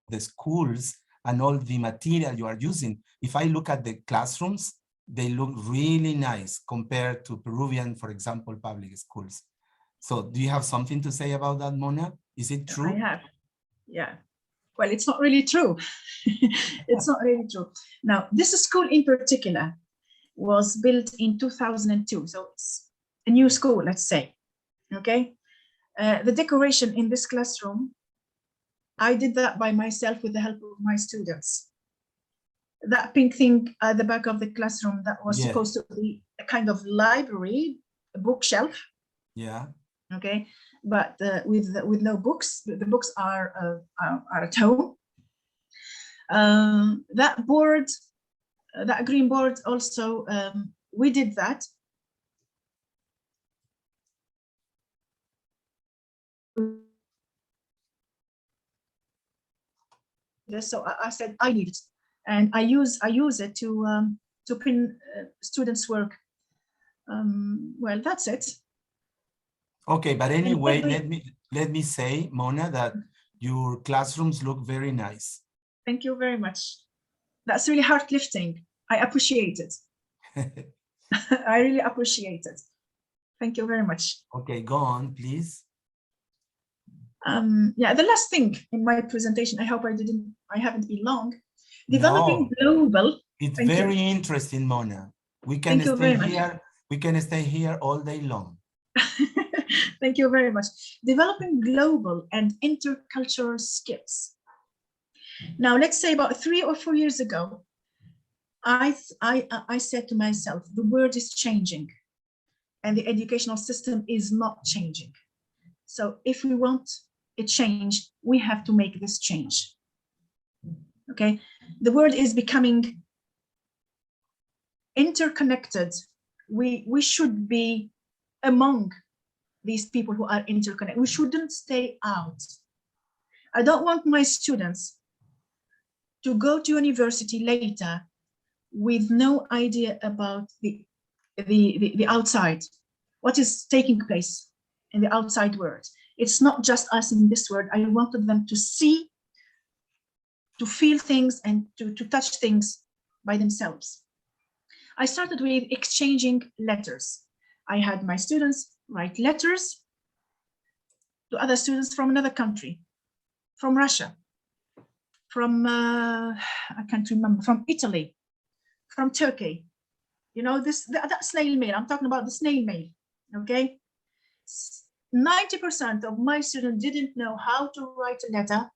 the schools and all the material you are using. If I look at the classrooms, they look really nice compared to Peruvian, for example, public schools. So do you have something to say about that, Mouna? Is it true? I have, yeah. Well, it's not really true. It's not really true. Now, this school in particular was built in 2002. So it's a new school, let's say, okay? The decoration in this classroom, I did that by myself with the help of my students. That pink thing at the back of the classroom that was supposed to be a kind of library, a bookshelf. Yeah. Okay, but with no books. The books are at home. That board, that green board also, we did that. So I said I need it, and I use it to pin students' work. Well, that's it. Okay, but anyway, let me say, Mouna, that your classrooms look very nice. Thank you very much. That's really heart-lifting. I appreciate it. I really appreciate it. Thank you very much. Okay, go on, please. Yeah, the last thing in my presentation, I hope I haven't been long. Developing global. It's very interesting, Mouna. We can stay here. We can stay here all day long. Thank you very much. Developing global and intercultural skills. Now, let's say about 3 or 4 years ago, I said to myself, the world is changing and the educational system is not changing. So if we want a change, we have to make this change. Okay, the world is becoming interconnected. We should be among these people who are interconnected. We shouldn't stay out. I don't want my students to go to university later with no idea about the outside, what is taking place in the outside world. It's not just us in this world. I wanted them to see, to feel things, and to touch things by themselves. I started with exchanging letters. I had my students write letters to other students from another country, from Russia, from, I can't remember, from Italy, from Turkey. You know, that snail mail, I'm talking about the snail mail, okay? 90% of my students didn't know how to write a letter,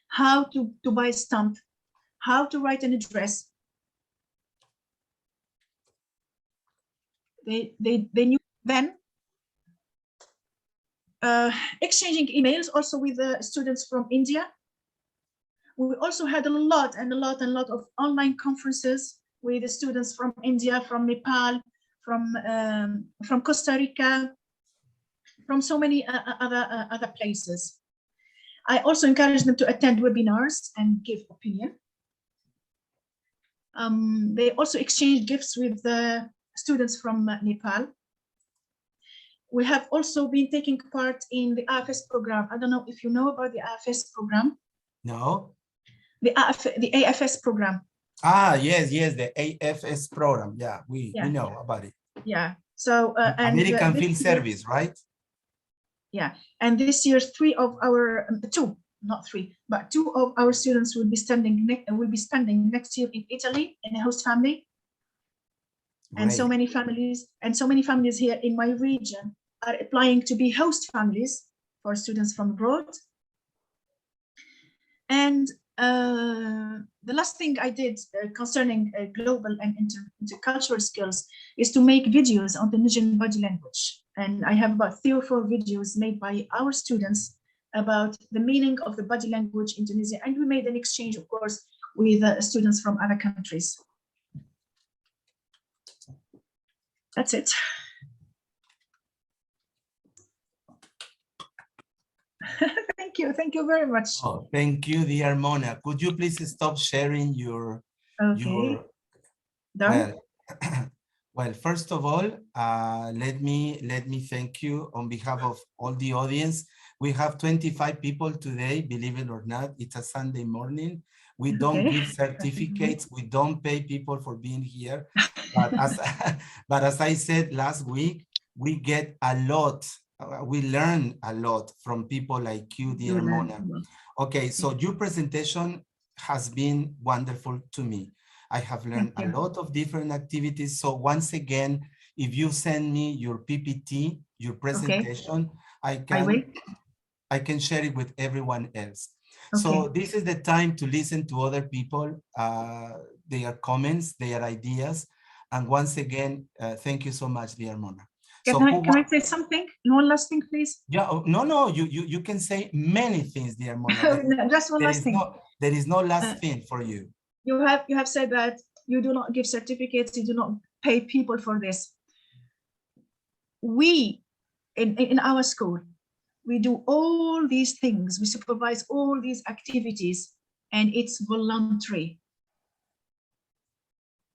how to buy a stamp, how to write an address. They knew then. Exchanging emails also with the students from India. We also had a lot of online conferences with the students from India, from Nepal, from Costa Rica, from so many other places. I also encourage them to attend webinars and give opinion. They also exchange gifts with the students from Nepal. We have also been taking part in the AFS program. I don't know if you know about the AFS program. No. The AFS program. Ah, yes, yes, the AFS program. Yeah, we know about it. Yeah. So American this Field year, Service, right? yeah, and this year two of our students will be spending next year in Italy in a host family. Great. And so many families here in my region are applying to be host families for students from abroad. And the last thing I did concerning global and intercultural skills is to make videos on the Nigerian body language. And I have about 3 or 4 videos made by our students about the meaning of the body language in Tunisia. And we made an exchange, of course, with students from other countries. That's it. Thank you very much. Oh, thank you, dear Mona. Could you please stop sharing your well, first of all, let me thank you on behalf of all the audience. We have 25 people today, believe it or not. It's a Sunday morning. We don't give certificates. We don't pay people for being here. But as I said last week, we get a lot. We learn a lot from people like you, dear Mona. Okay, so your presentation has been wonderful to me. I have learned a lot of different activities. So once again, if you send me your PPT, your presentation, I can share it with everyone else. So this is the time to listen to other people, their comments, their ideas. And once again, thank you so much, dear Mona. Can I say something? One last thing, please. Yeah, no, you can say many things, dear Mona. Just one last thing. There is no last thing for you. You have said that you do not give certificates, you do not pay people for this. We, in our school, we do all these things, we supervise all these activities, and it's voluntary.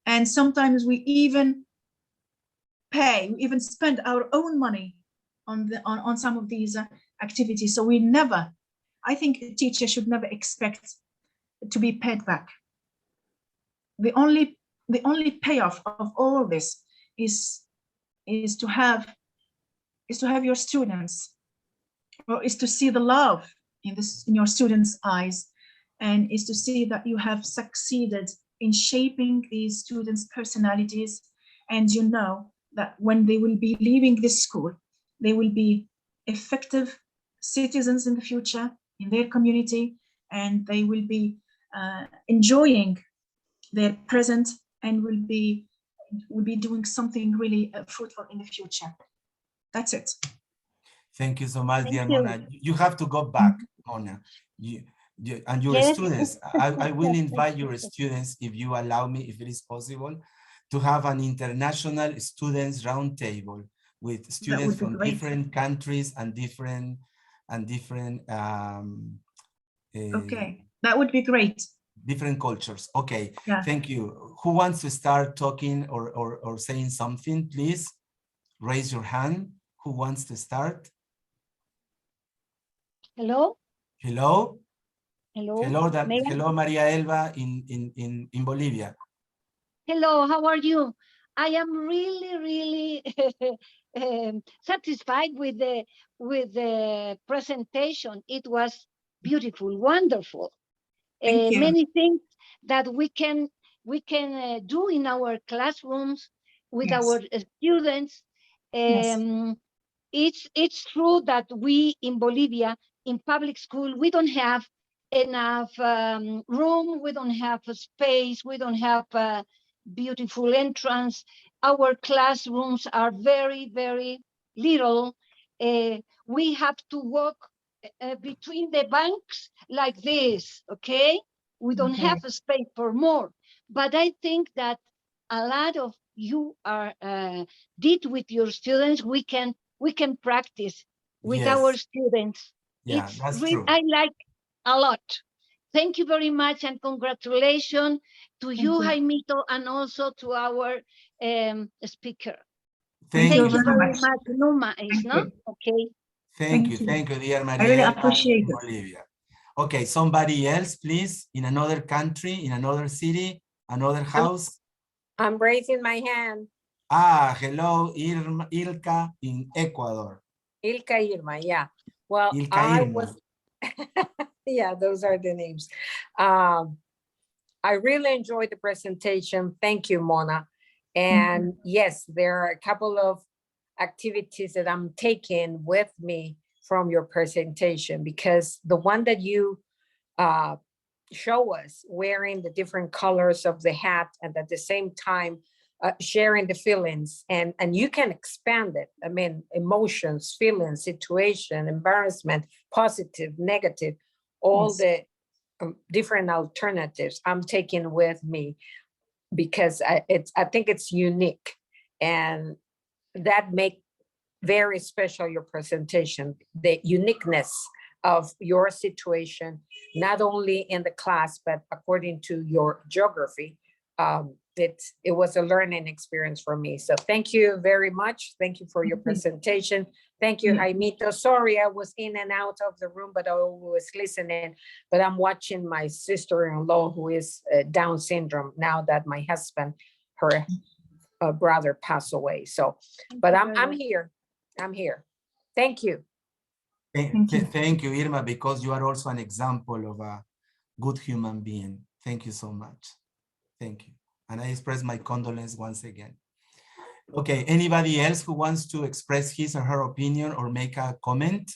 And sometimes we even spend our own money on some of these activities. So we never, I think a teacher should never expect to be paid back. The only payoff of all this is to have your students, or is to see the love in your students' eyes, and is to see that you have succeeded in shaping these students' personalities, and you know that when they will be leaving this school, they will be effective citizens in the future in their community, and they will be enjoying their present, and will be doing something really fruitful in the future. That's it. Thank you so much, dear Mona. You have to go back, Mona. And your students, I will invite your students, if you allow me, if it is possible, to have an international students roundtable with students from different countries and different okay, that would be great. Different cultures. Okay, thank you. Who wants to start talking or saying something, please? Raise your hand. Who wants to start? Hello? Hello? Hello? Hello, Maria Elba in Bolivia. Hello, how are you? I am really satisfied with the presentation. It was beautiful, wonderful. Many things that we can do in our classrooms with our students. It's true that we in Bolivia, in public school, we don't have enough room, we don't have a space, we don't have a beautiful entrance. Our classrooms are very little. We have to walk between the banks like this, okay? We don't have a space for more. But I think that a lot of you are did with your students. We can practice with our students. Yeah, that's true. I like a lot. Thank you very much, and congratulations to you, Jaimito, and also to our speaker. Thank you very much, Numa. Okay. Thank you, dear Maria. I really appreciate it. Bolivia. Okay, somebody else, please, in another country, in another city. Another house? I'm raising my hand. Ah, hello, Irma, Ilka in Ecuador. Ilka Irma, yeah. Well, Ilka I Irma. was, yeah, those are the names. I really enjoyed the presentation. Thank you, Mona. And yes, there are a couple of activities that I'm taking with me from your presentation, because the one that you show us wearing the different colors of the hat and at the same time sharing the feelings, and you can expand it. I mean, emotions, feelings, situation, embarrassment, positive, negative, all the different alternatives I'm taking with me, because I think it's unique, and that make very special your presentation, the uniqueness of your situation, not only in the class, but according to your geography. It was a learning experience for me. So thank you very much. Thank you for your presentation. Thank you, Jaimito. Sorry, I was in and out of the room, but I was listening. But I'm watching my sister-in-law who is Down syndrome now that my husband, her brother passed away. So, but I'm here. I'm here. Thank you. Thank you, Irma, because you are also an example of a good human being. Thank you so much. Thank you. And I express my condolence once again. Okay, anybody else who wants to express his or her opinion or make a comment?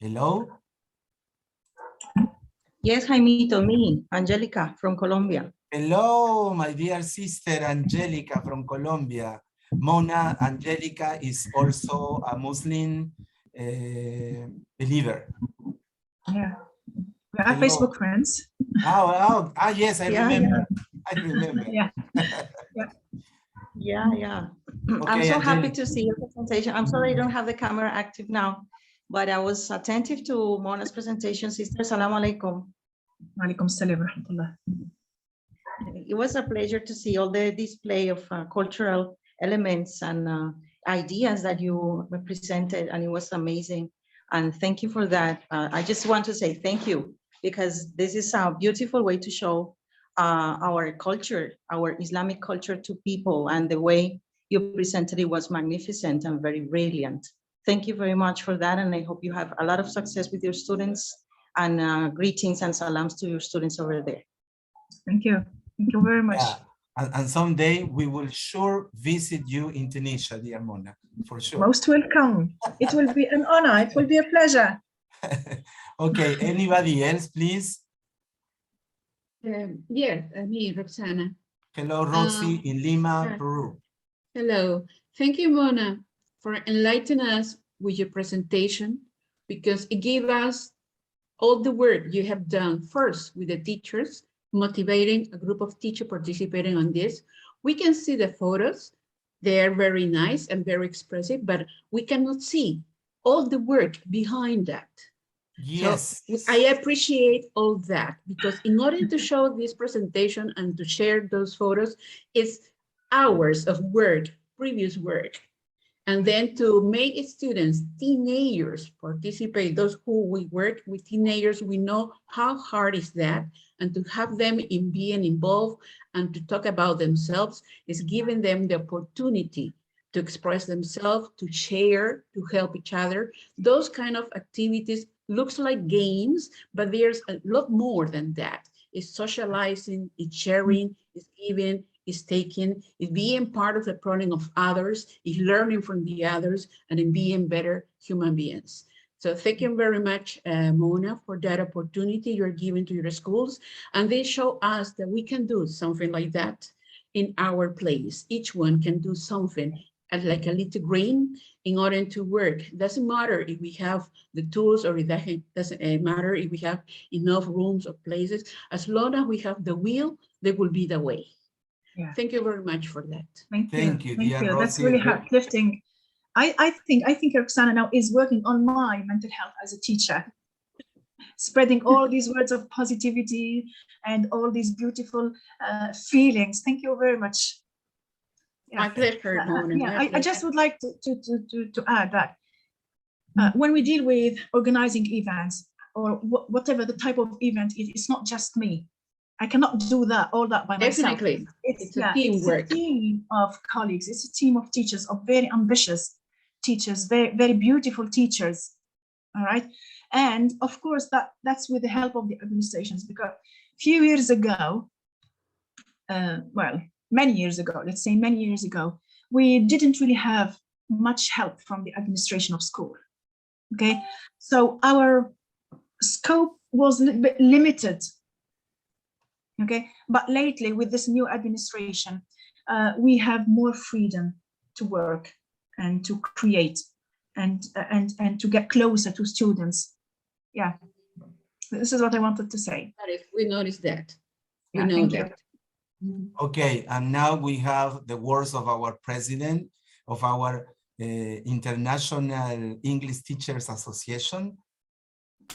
Hello? Yes, Jaimito, me, Angelica from Colombia. Hello, my dear sister Angelica from Colombia. Mona, Angelica is also a Muslim believer. Yeah, we are Facebook friends. Yes, I remember. I remember. Yeah. Yeah. Okay, I'm so happy Angelica. to see your presentation. I'm sorry I don't have the camera active now, but I was attentive to Mona's presentation. Sister, Assalamu alaikum. Walaikum salam wa rahmatullah. It was a pleasure to see all the display of cultural elements and ideas that you presented, and it was amazing. And thank you for that. I just want to say thank you, because this is a beautiful way to show our culture, our Islamic culture to people, and the way you presented it was magnificent and very brilliant. Thank you very much for that, and I hope you have a lot of success with your students, and greetings and salams to your students over there. Thank you. Thank you very much. Yeah. And someday we will sure visit you in Tunisia, dear Mona, for sure. Most welcome. It will be an honor. It will be a pleasure. Okay, anybody else, please? Yes, me, Roxana. Hello, Roxy in Lima, Peru. Hello. Thank you, Mona, for enlightening us with your presentation, because it gave us all the work you have done first with the teachers, motivating a group of teachers participating on this. We can see the photos. They are very nice and very expressive, but we cannot see all the work behind that. Yes. So I appreciate all that, because in order to show this presentation and to share those photos, it's hours of work, previous work. And then to make students, teenagers participate, those who we work with teenagers, we know how hard is that, and to have them in being involved and to talk about themselves is giving them the opportunity to express themselves, to share, to help each other. Those kind of activities looks like games, but there's a lot more than that. It's socializing, it's sharing, it's giving, is taking, is being part of the problem of others, is learning from the others, and in being better human beings. So thank you very much, Mona, for that opportunity you're giving to your schools. And they show us that we can do something like that in our place. Each one can do something like a little grain in order to work. It doesn't matter if we have the tools, or it doesn't matter if we have enough rooms or places. As long as we have the will, there will be the way. Yeah. Thank you very much for that. Thank you. Thank you, dear Rosie. That's really uplifting. I think Roxana now is working on my mental health as a teacher, spreading all these words of positivity and all these beautiful feelings. Thank you very much. Yeah. My pleasure, Mona. Yeah, I just would like to add that when we deal with organizing events, or whatever the type of event, it's not just me. I cannot do all that by myself. Definitely. It's a It's teamwork. a team of colleagues. It's a team of teachers, of very ambitious teachers, very, very beautiful teachers. All right. And of course, that's with the help of the administrations, because a few years ago, well, many years ago, let's say many years ago, we didn't really have much help from the administration of school. Okay. So our scope was a little bit limited. Okay. But lately, with this new administration, we have more freedom to work and to create and to get closer to students. Yeah, this is what I wanted to say. We noticed that. We Yeah, know thank that. you. Okay, and now we have the words of our president of our International English Teachers Association,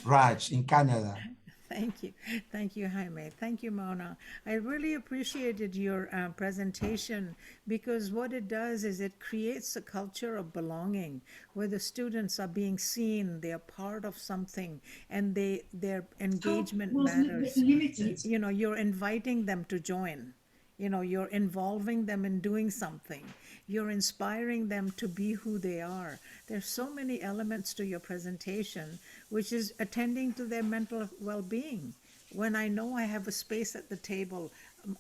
Raj, in Canada. Thank you, Jaime. Thank you, Mouna. I really appreciated your presentation, because what it does is it creates a culture of belonging where the students are being seen, they're part of something, and their engagement matters. You know, you're inviting them to join. You know, you're involving them in doing something. You're inspiring them to be who they are. There's so many elements to your presentation, which is attending to their mental well-being. When I know I have a space at the table,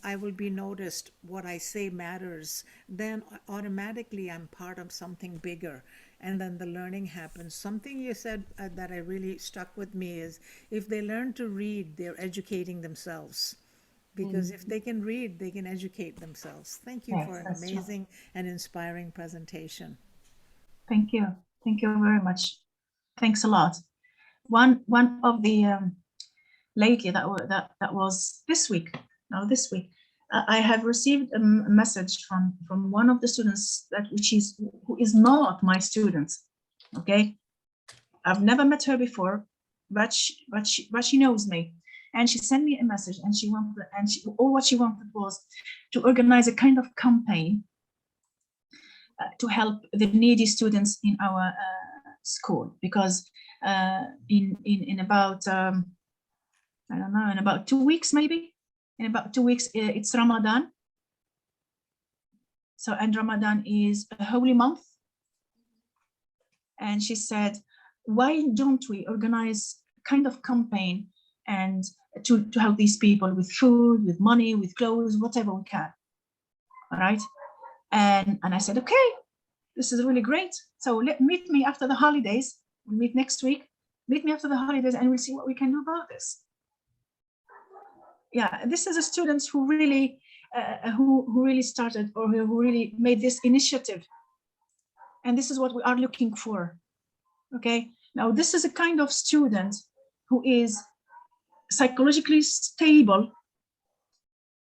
I will be noticed, what I say matters, then automatically I'm part of something bigger. And then the learning happens. Something you said that I really stuck with me is, if they learn to read, they're educating themselves. Because if they can read, they can educate themselves. Thank you for an amazing and inspiring presentation. Thank you. Thank you very much. Thanks a lot. One of the lately that was this week. This week, I have received a message from one of the students who is not my student. Okay, I've never met her before, but she knows me. And she sent me a message, and what she wanted was to organize a kind of campaign to help the needy students in our school, because in about I don't know, in about 2 weeks, maybe in about 2 weeks, it's Ramadan. So, and Ramadan is a holy month. And she said, why don't we organize a kind of campaign and to help these people with food, with money, with clothes, whatever we can. All right. And I said, okay, this is really great. So meet me after the holidays. We'll meet next week. Meet me after the holidays, and we'll see what we can do about this. Yeah, this is a student who really started, or who really made this initiative. And this is what we are looking for. Okay. Now, this is a kind of student who is psychologically stable,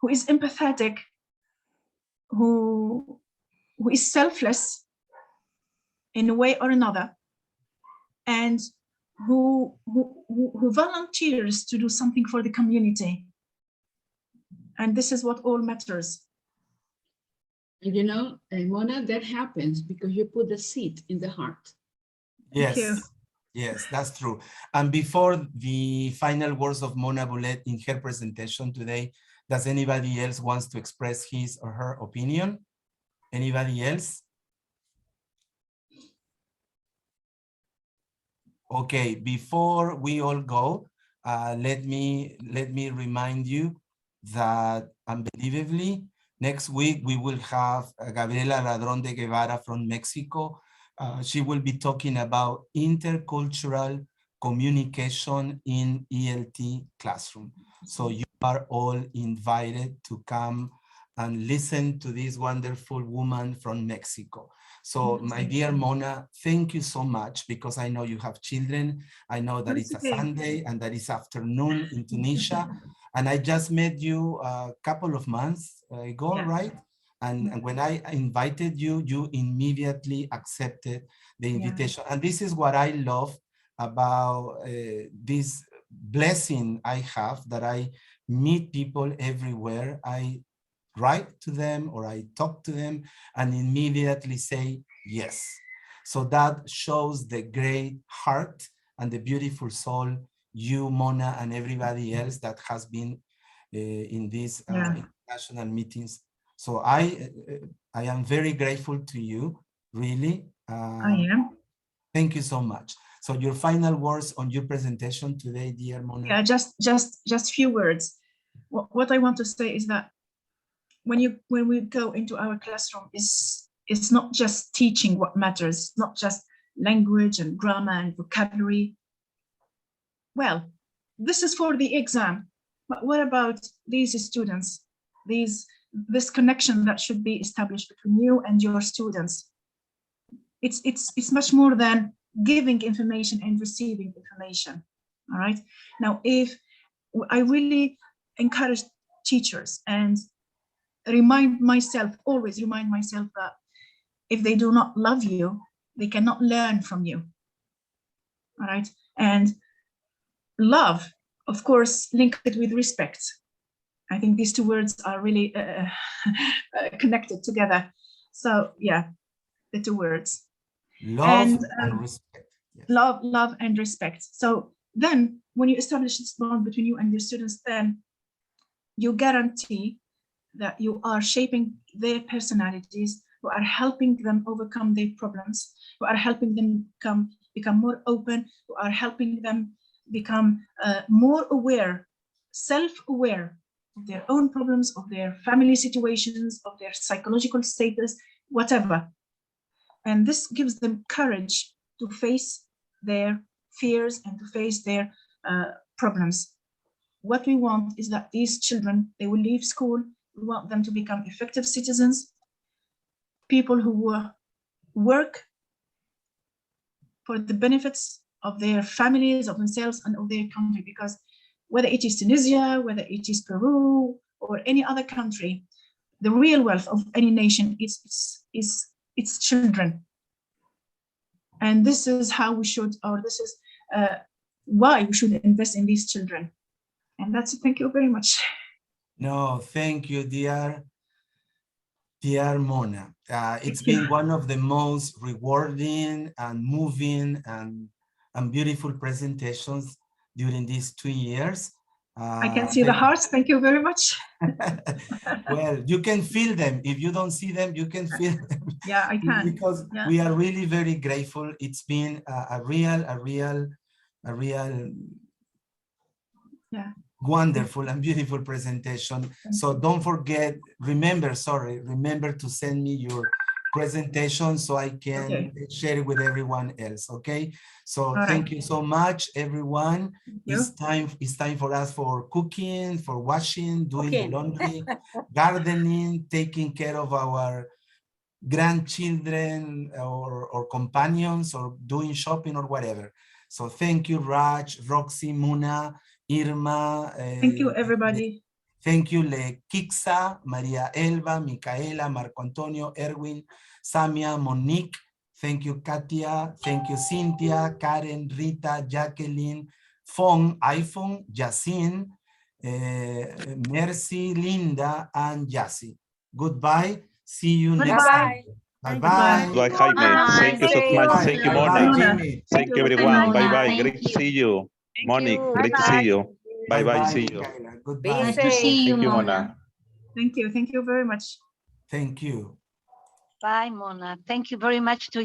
who is empathetic, who is selfless in a way or another, and who volunteers to do something for the community. And this is what all matters. And you know, Mouna, that happens because you put the seed in the heart. Yes. Yes, that's true. And before the final words of Mouna Bouhlel in her presentation today, does anybody else wants to express his or her opinion? Anybody else? Okay, before we all go, let me remind you that unbelievably, next week we will have Gabriela Ladrón de Guevara from Mexico. She will be talking about intercultural communication in ELT classroom. So you are all invited to come and listen to this wonderful woman from Mexico. So my dear Mouna, thank you so much, because I know you have children. I know that it's a Sunday and that it's afternoon in Tunisia. And I just met you a couple of months ago, right? And when I invited you, you immediately accepted the invitation. And this is what I love about this blessing I have, that I meet people everywhere. I write to them or I talk to them and immediately say yes. So that shows the great heart and the beautiful soul you, Mona, and everybody else that has been in these international meetings. So I am very grateful to you, really. I am. Thank you so much. So your final words on your presentation today, dear Mona. Yeah, just few words. What I want to say is that when we go into our classroom, it's not just teaching what matters, it's not just language and grammar and vocabulary. Well, this is for the exam, but what about these students, this connection that should be established between you and your students? It's much more than giving information and receiving information. All right. Now, if I really encourage teachers and always remind myself that if they do not love you, they cannot learn from you. All right. And love, of course, linked with respect. I think these two words are really connected together. So yeah, the two words. Love and respect. Yes. Love and respect. So then when you establish this bond between you and your students, then you guarantee that you are shaping their personalities, you are helping them overcome their problems, you are helping them become more open, you are helping them become more aware, self-aware of their own problems, of their family situations, of their psychological status, whatever. And this gives them courage to face their fears and to face their problems. What we want is that these children, they will leave school. We want them to become effective citizens, people who work for the benefits of their families, of themselves, and of their country. Because whether it is Tunisia, whether it is Peru, or any other country, the real wealth of any nation is its children. And this is how we should, or this is why we should invest in these children. And that's it. Thank you very much. No, thank you, dear Mona. It's been one of the most rewarding and moving and beautiful presentations during these 2 years. I can see the hearts. Thank you very much. Well, you can feel them. If you don't see them, you can feel them. Yeah, I can. Because we are really very grateful. It's been a real wonderful and beautiful presentation. So don't forget, remember to send me your presentation so I can share it with everyone else. Okay. So thank you so much, everyone. It's time for us for cooking, for washing, doing the laundry, gardening, taking care of our grandchildren or companions, or doing shopping or whatever. So thank you, Raj, Roxy, Muna, Irma. Thank you, everybody. Thank you, Kiksa, Maria Elba, Micaela, Marco Antonio, Erwin, Samia, Monique. Thank you, Katia. Thank you, Cynthia, Karen, Rita, Jacqueline, iPhone, Yasin, Mercy, Linda, and Yassi. Goodbye. See you next time. Bye-bye. Bye, Jaime. Thank you so much. Thank you, Mona. Thank you, everyone. Bye-bye. Great to see you. Monique, great to see you. Bye-bye. See you. Goodbye. Nice to see you, Thank you, Mona. Mona. Thank you. Thank you very much. Thank you. Bye, Mona. Thank you very much to